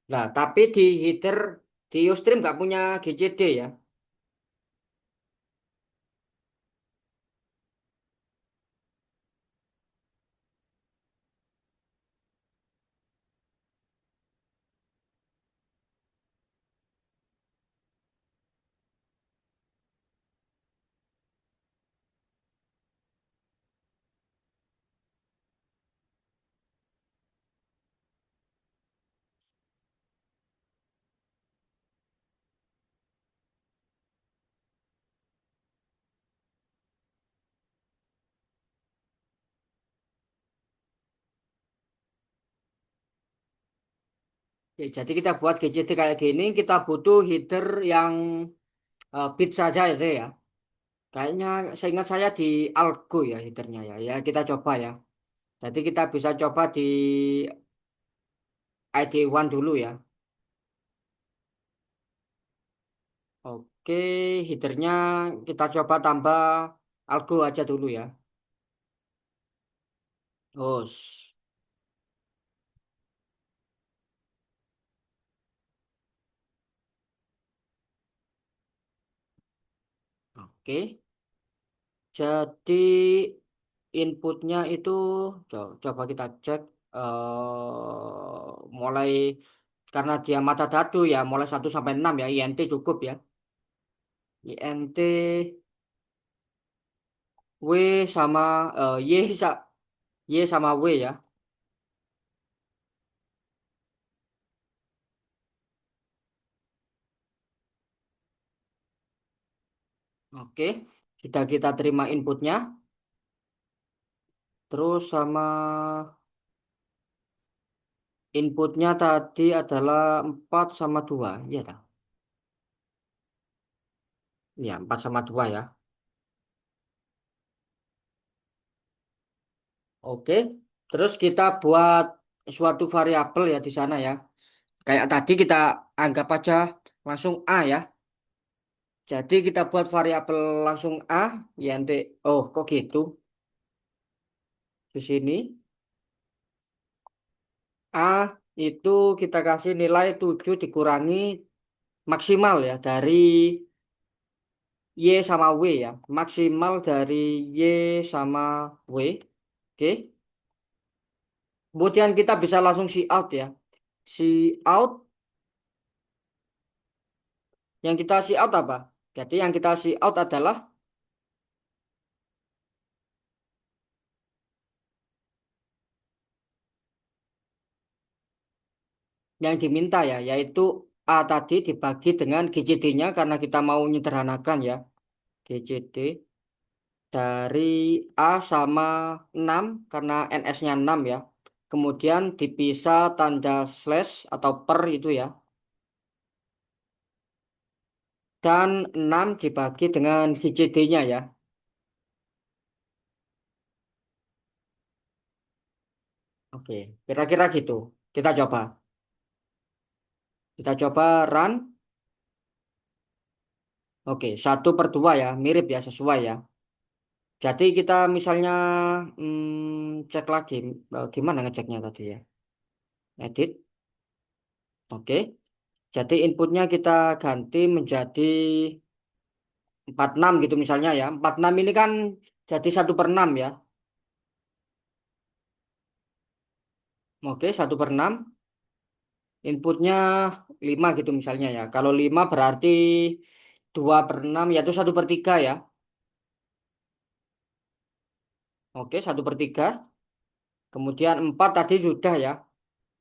Nah, tapi di header di Ustream nggak punya GCD ya. Ya, jadi kita buat GCD kayak gini, kita butuh header yang bit saja itu ya. Kayaknya seingat saya di Algo ya headernya ya. Ya kita coba ya. Jadi kita bisa coba di ID1 dulu ya. Oke, headernya kita coba tambah Algo aja dulu ya. Terus, oke. Jadi inputnya itu coba kita cek mulai karena dia mata dadu ya mulai 1 sampai 6 ya INT cukup ya. INT W sama Y sama W ya. Oke, kita terima inputnya. Terus sama inputnya tadi adalah 4 sama 2. Iya tak? Ya, 4 sama 2 ya. Oke. Terus kita buat suatu variabel ya di sana ya. Kayak tadi kita anggap aja langsung A ya. Jadi kita buat variabel langsung A. Ya nanti, oh kok gitu? Di sini A itu kita kasih nilai 7 dikurangi maksimal ya dari Y sama W ya. Maksimal dari Y sama W. Oke. Kemudian kita bisa langsung see out ya. See out, yang kita see out apa? Jadi yang kita see out adalah yang diminta ya, yaitu A tadi dibagi dengan GCD-nya karena kita mau menyederhanakan ya. GCD dari A sama 6 karena NS-nya 6 ya. Kemudian dipisah tanda slash atau per itu ya. Dan 6 dibagi dengan GCD-nya ya. Oke, kira-kira gitu. Kita coba. Kita coba run. Oke, 1/2 ya, mirip ya, sesuai ya. Jadi kita misalnya cek lagi, gimana ngeceknya tadi ya? Edit, oke. Jadi inputnya kita ganti menjadi 46 gitu misalnya ya. 46 ini kan jadi 1/6 ya. Oke, 1/6. Inputnya 5 gitu misalnya ya. Kalau 5 berarti 2/6 yaitu 1/3 ya. Oke, 1/3. Kemudian 4 tadi sudah ya.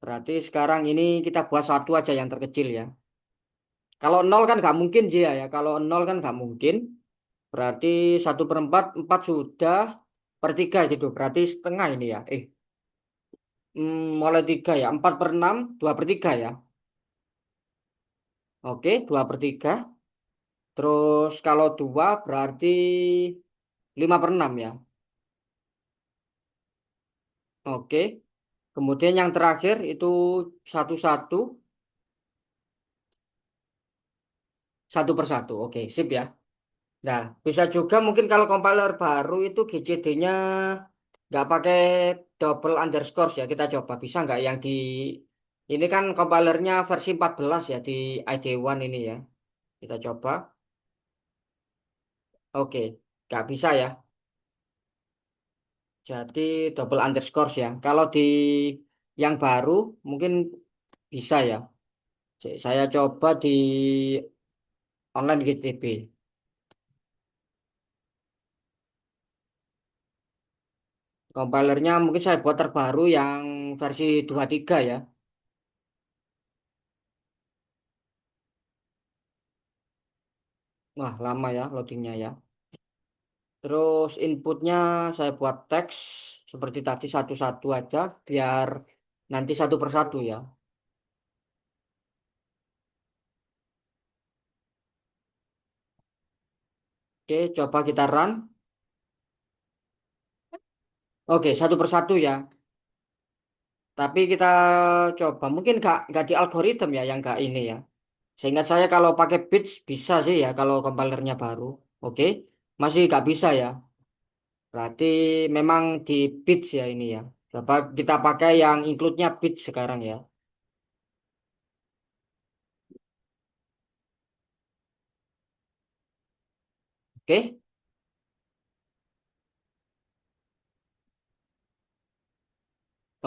Berarti sekarang ini kita buat satu aja yang terkecil ya. Kalau nol kan nggak mungkin dia ya. Kalau nol kan nggak mungkin. Berarti 1/4, 4 sudah per 3 gitu. Berarti setengah ini ya. Mulai 3 ya. 4/6, 2/3 ya. Oke, 2/3. Terus kalau 2 berarti 5/6 ya. Oke. Kemudian yang terakhir itu 1/1, 1/1. Oke, sip ya. Nah, bisa juga mungkin kalau compiler baru itu GCD-nya nggak pakai double underscore ya. Kita coba bisa nggak yang di ini kan compilernya versi 14 ya di ID1 ini ya. Kita coba. Oke, nggak bisa ya. Jadi double underscore ya. Kalau di yang baru mungkin bisa ya. Saya coba di online GTB. Compilernya mungkin saya buat terbaru yang versi 23 ya. Wah, lama ya loadingnya ya. Terus inputnya saya buat teks seperti tadi satu-satu aja biar nanti satu persatu ya. Oke, coba kita run. Oke, satu persatu ya. Tapi kita coba mungkin nggak di algoritma ya yang nggak ini ya. Seingat saya kalau pakai bits bisa sih ya kalau compilernya baru. Oke, masih nggak bisa ya. Berarti memang di bits ya ini ya. Coba kita pakai yang include-nya bits sekarang ya. Oke,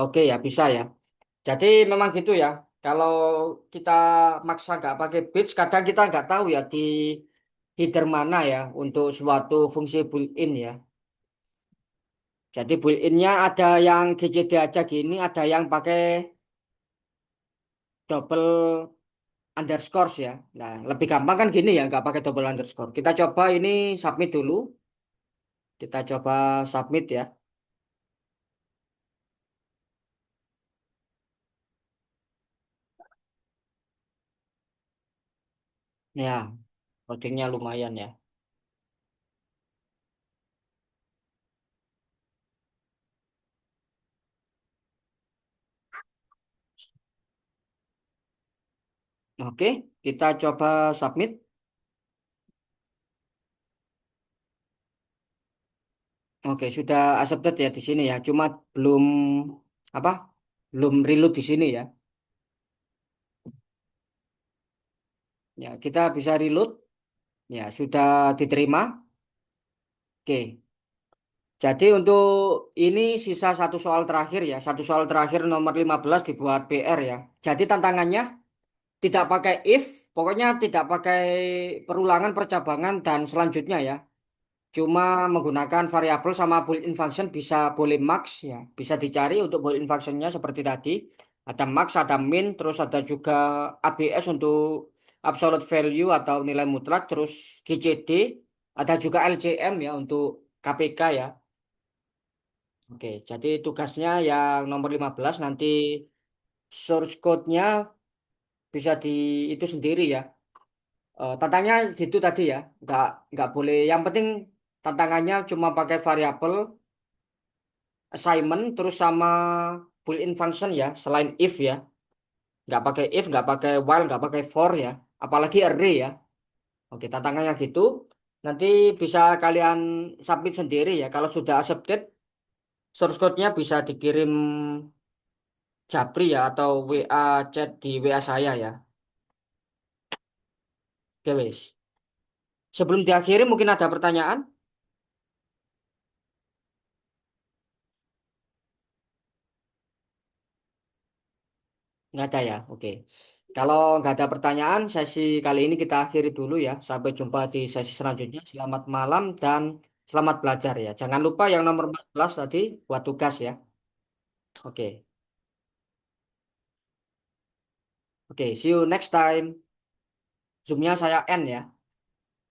oke ya bisa ya. Jadi memang gitu ya. Kalau kita maksa nggak pakai bits, kadang kita nggak tahu ya di header mana ya untuk suatu fungsi built-in ya. Jadi built-innya ada yang GCD aja gini, ada yang pakai double underscore ya. Nah, lebih gampang kan gini ya, nggak pakai double underscore. Kita coba ini submit dulu. Kita coba submit ya. Ya, codingnya lumayan ya. Oke, kita coba submit. Oke, sudah accepted ya di sini ya. Cuma belum apa? Belum reload di sini ya. Ya, kita bisa reload. Ya, sudah diterima. Oke. Jadi untuk ini sisa satu soal terakhir ya. Satu soal terakhir nomor 15 dibuat PR ya. Jadi tantangannya tidak pakai if, pokoknya tidak pakai perulangan, percabangan dan selanjutnya ya. Cuma menggunakan variabel sama built-in function bisa boleh max ya. Bisa dicari untuk built-in functionnya seperti tadi. Ada max, ada min, terus ada juga ABS untuk absolute value atau nilai mutlak, terus GCD, ada juga LCM ya untuk KPK ya. Oke, jadi tugasnya yang nomor 15 nanti source code-nya bisa di itu sendiri ya. Tantangannya gitu tadi ya, nggak boleh. Yang penting tantangannya cuma pakai variabel assignment terus sama built-in function ya, selain if ya, nggak pakai if, nggak pakai while, nggak pakai for ya, apalagi array ya. Oke, tantangannya gitu. Nanti bisa kalian submit sendiri ya. Kalau sudah accepted, source code-nya bisa dikirim Japri ya atau WA chat di WA saya ya. Oke, wis. Sebelum diakhiri mungkin ada pertanyaan? Nggak ada ya, oke. Kalau nggak ada pertanyaan, sesi kali ini kita akhiri dulu ya. Sampai jumpa di sesi selanjutnya. Selamat malam dan selamat belajar ya. Jangan lupa yang nomor 14 tadi buat tugas ya. Oke, oke. See you next time. Zoom-nya saya end ya.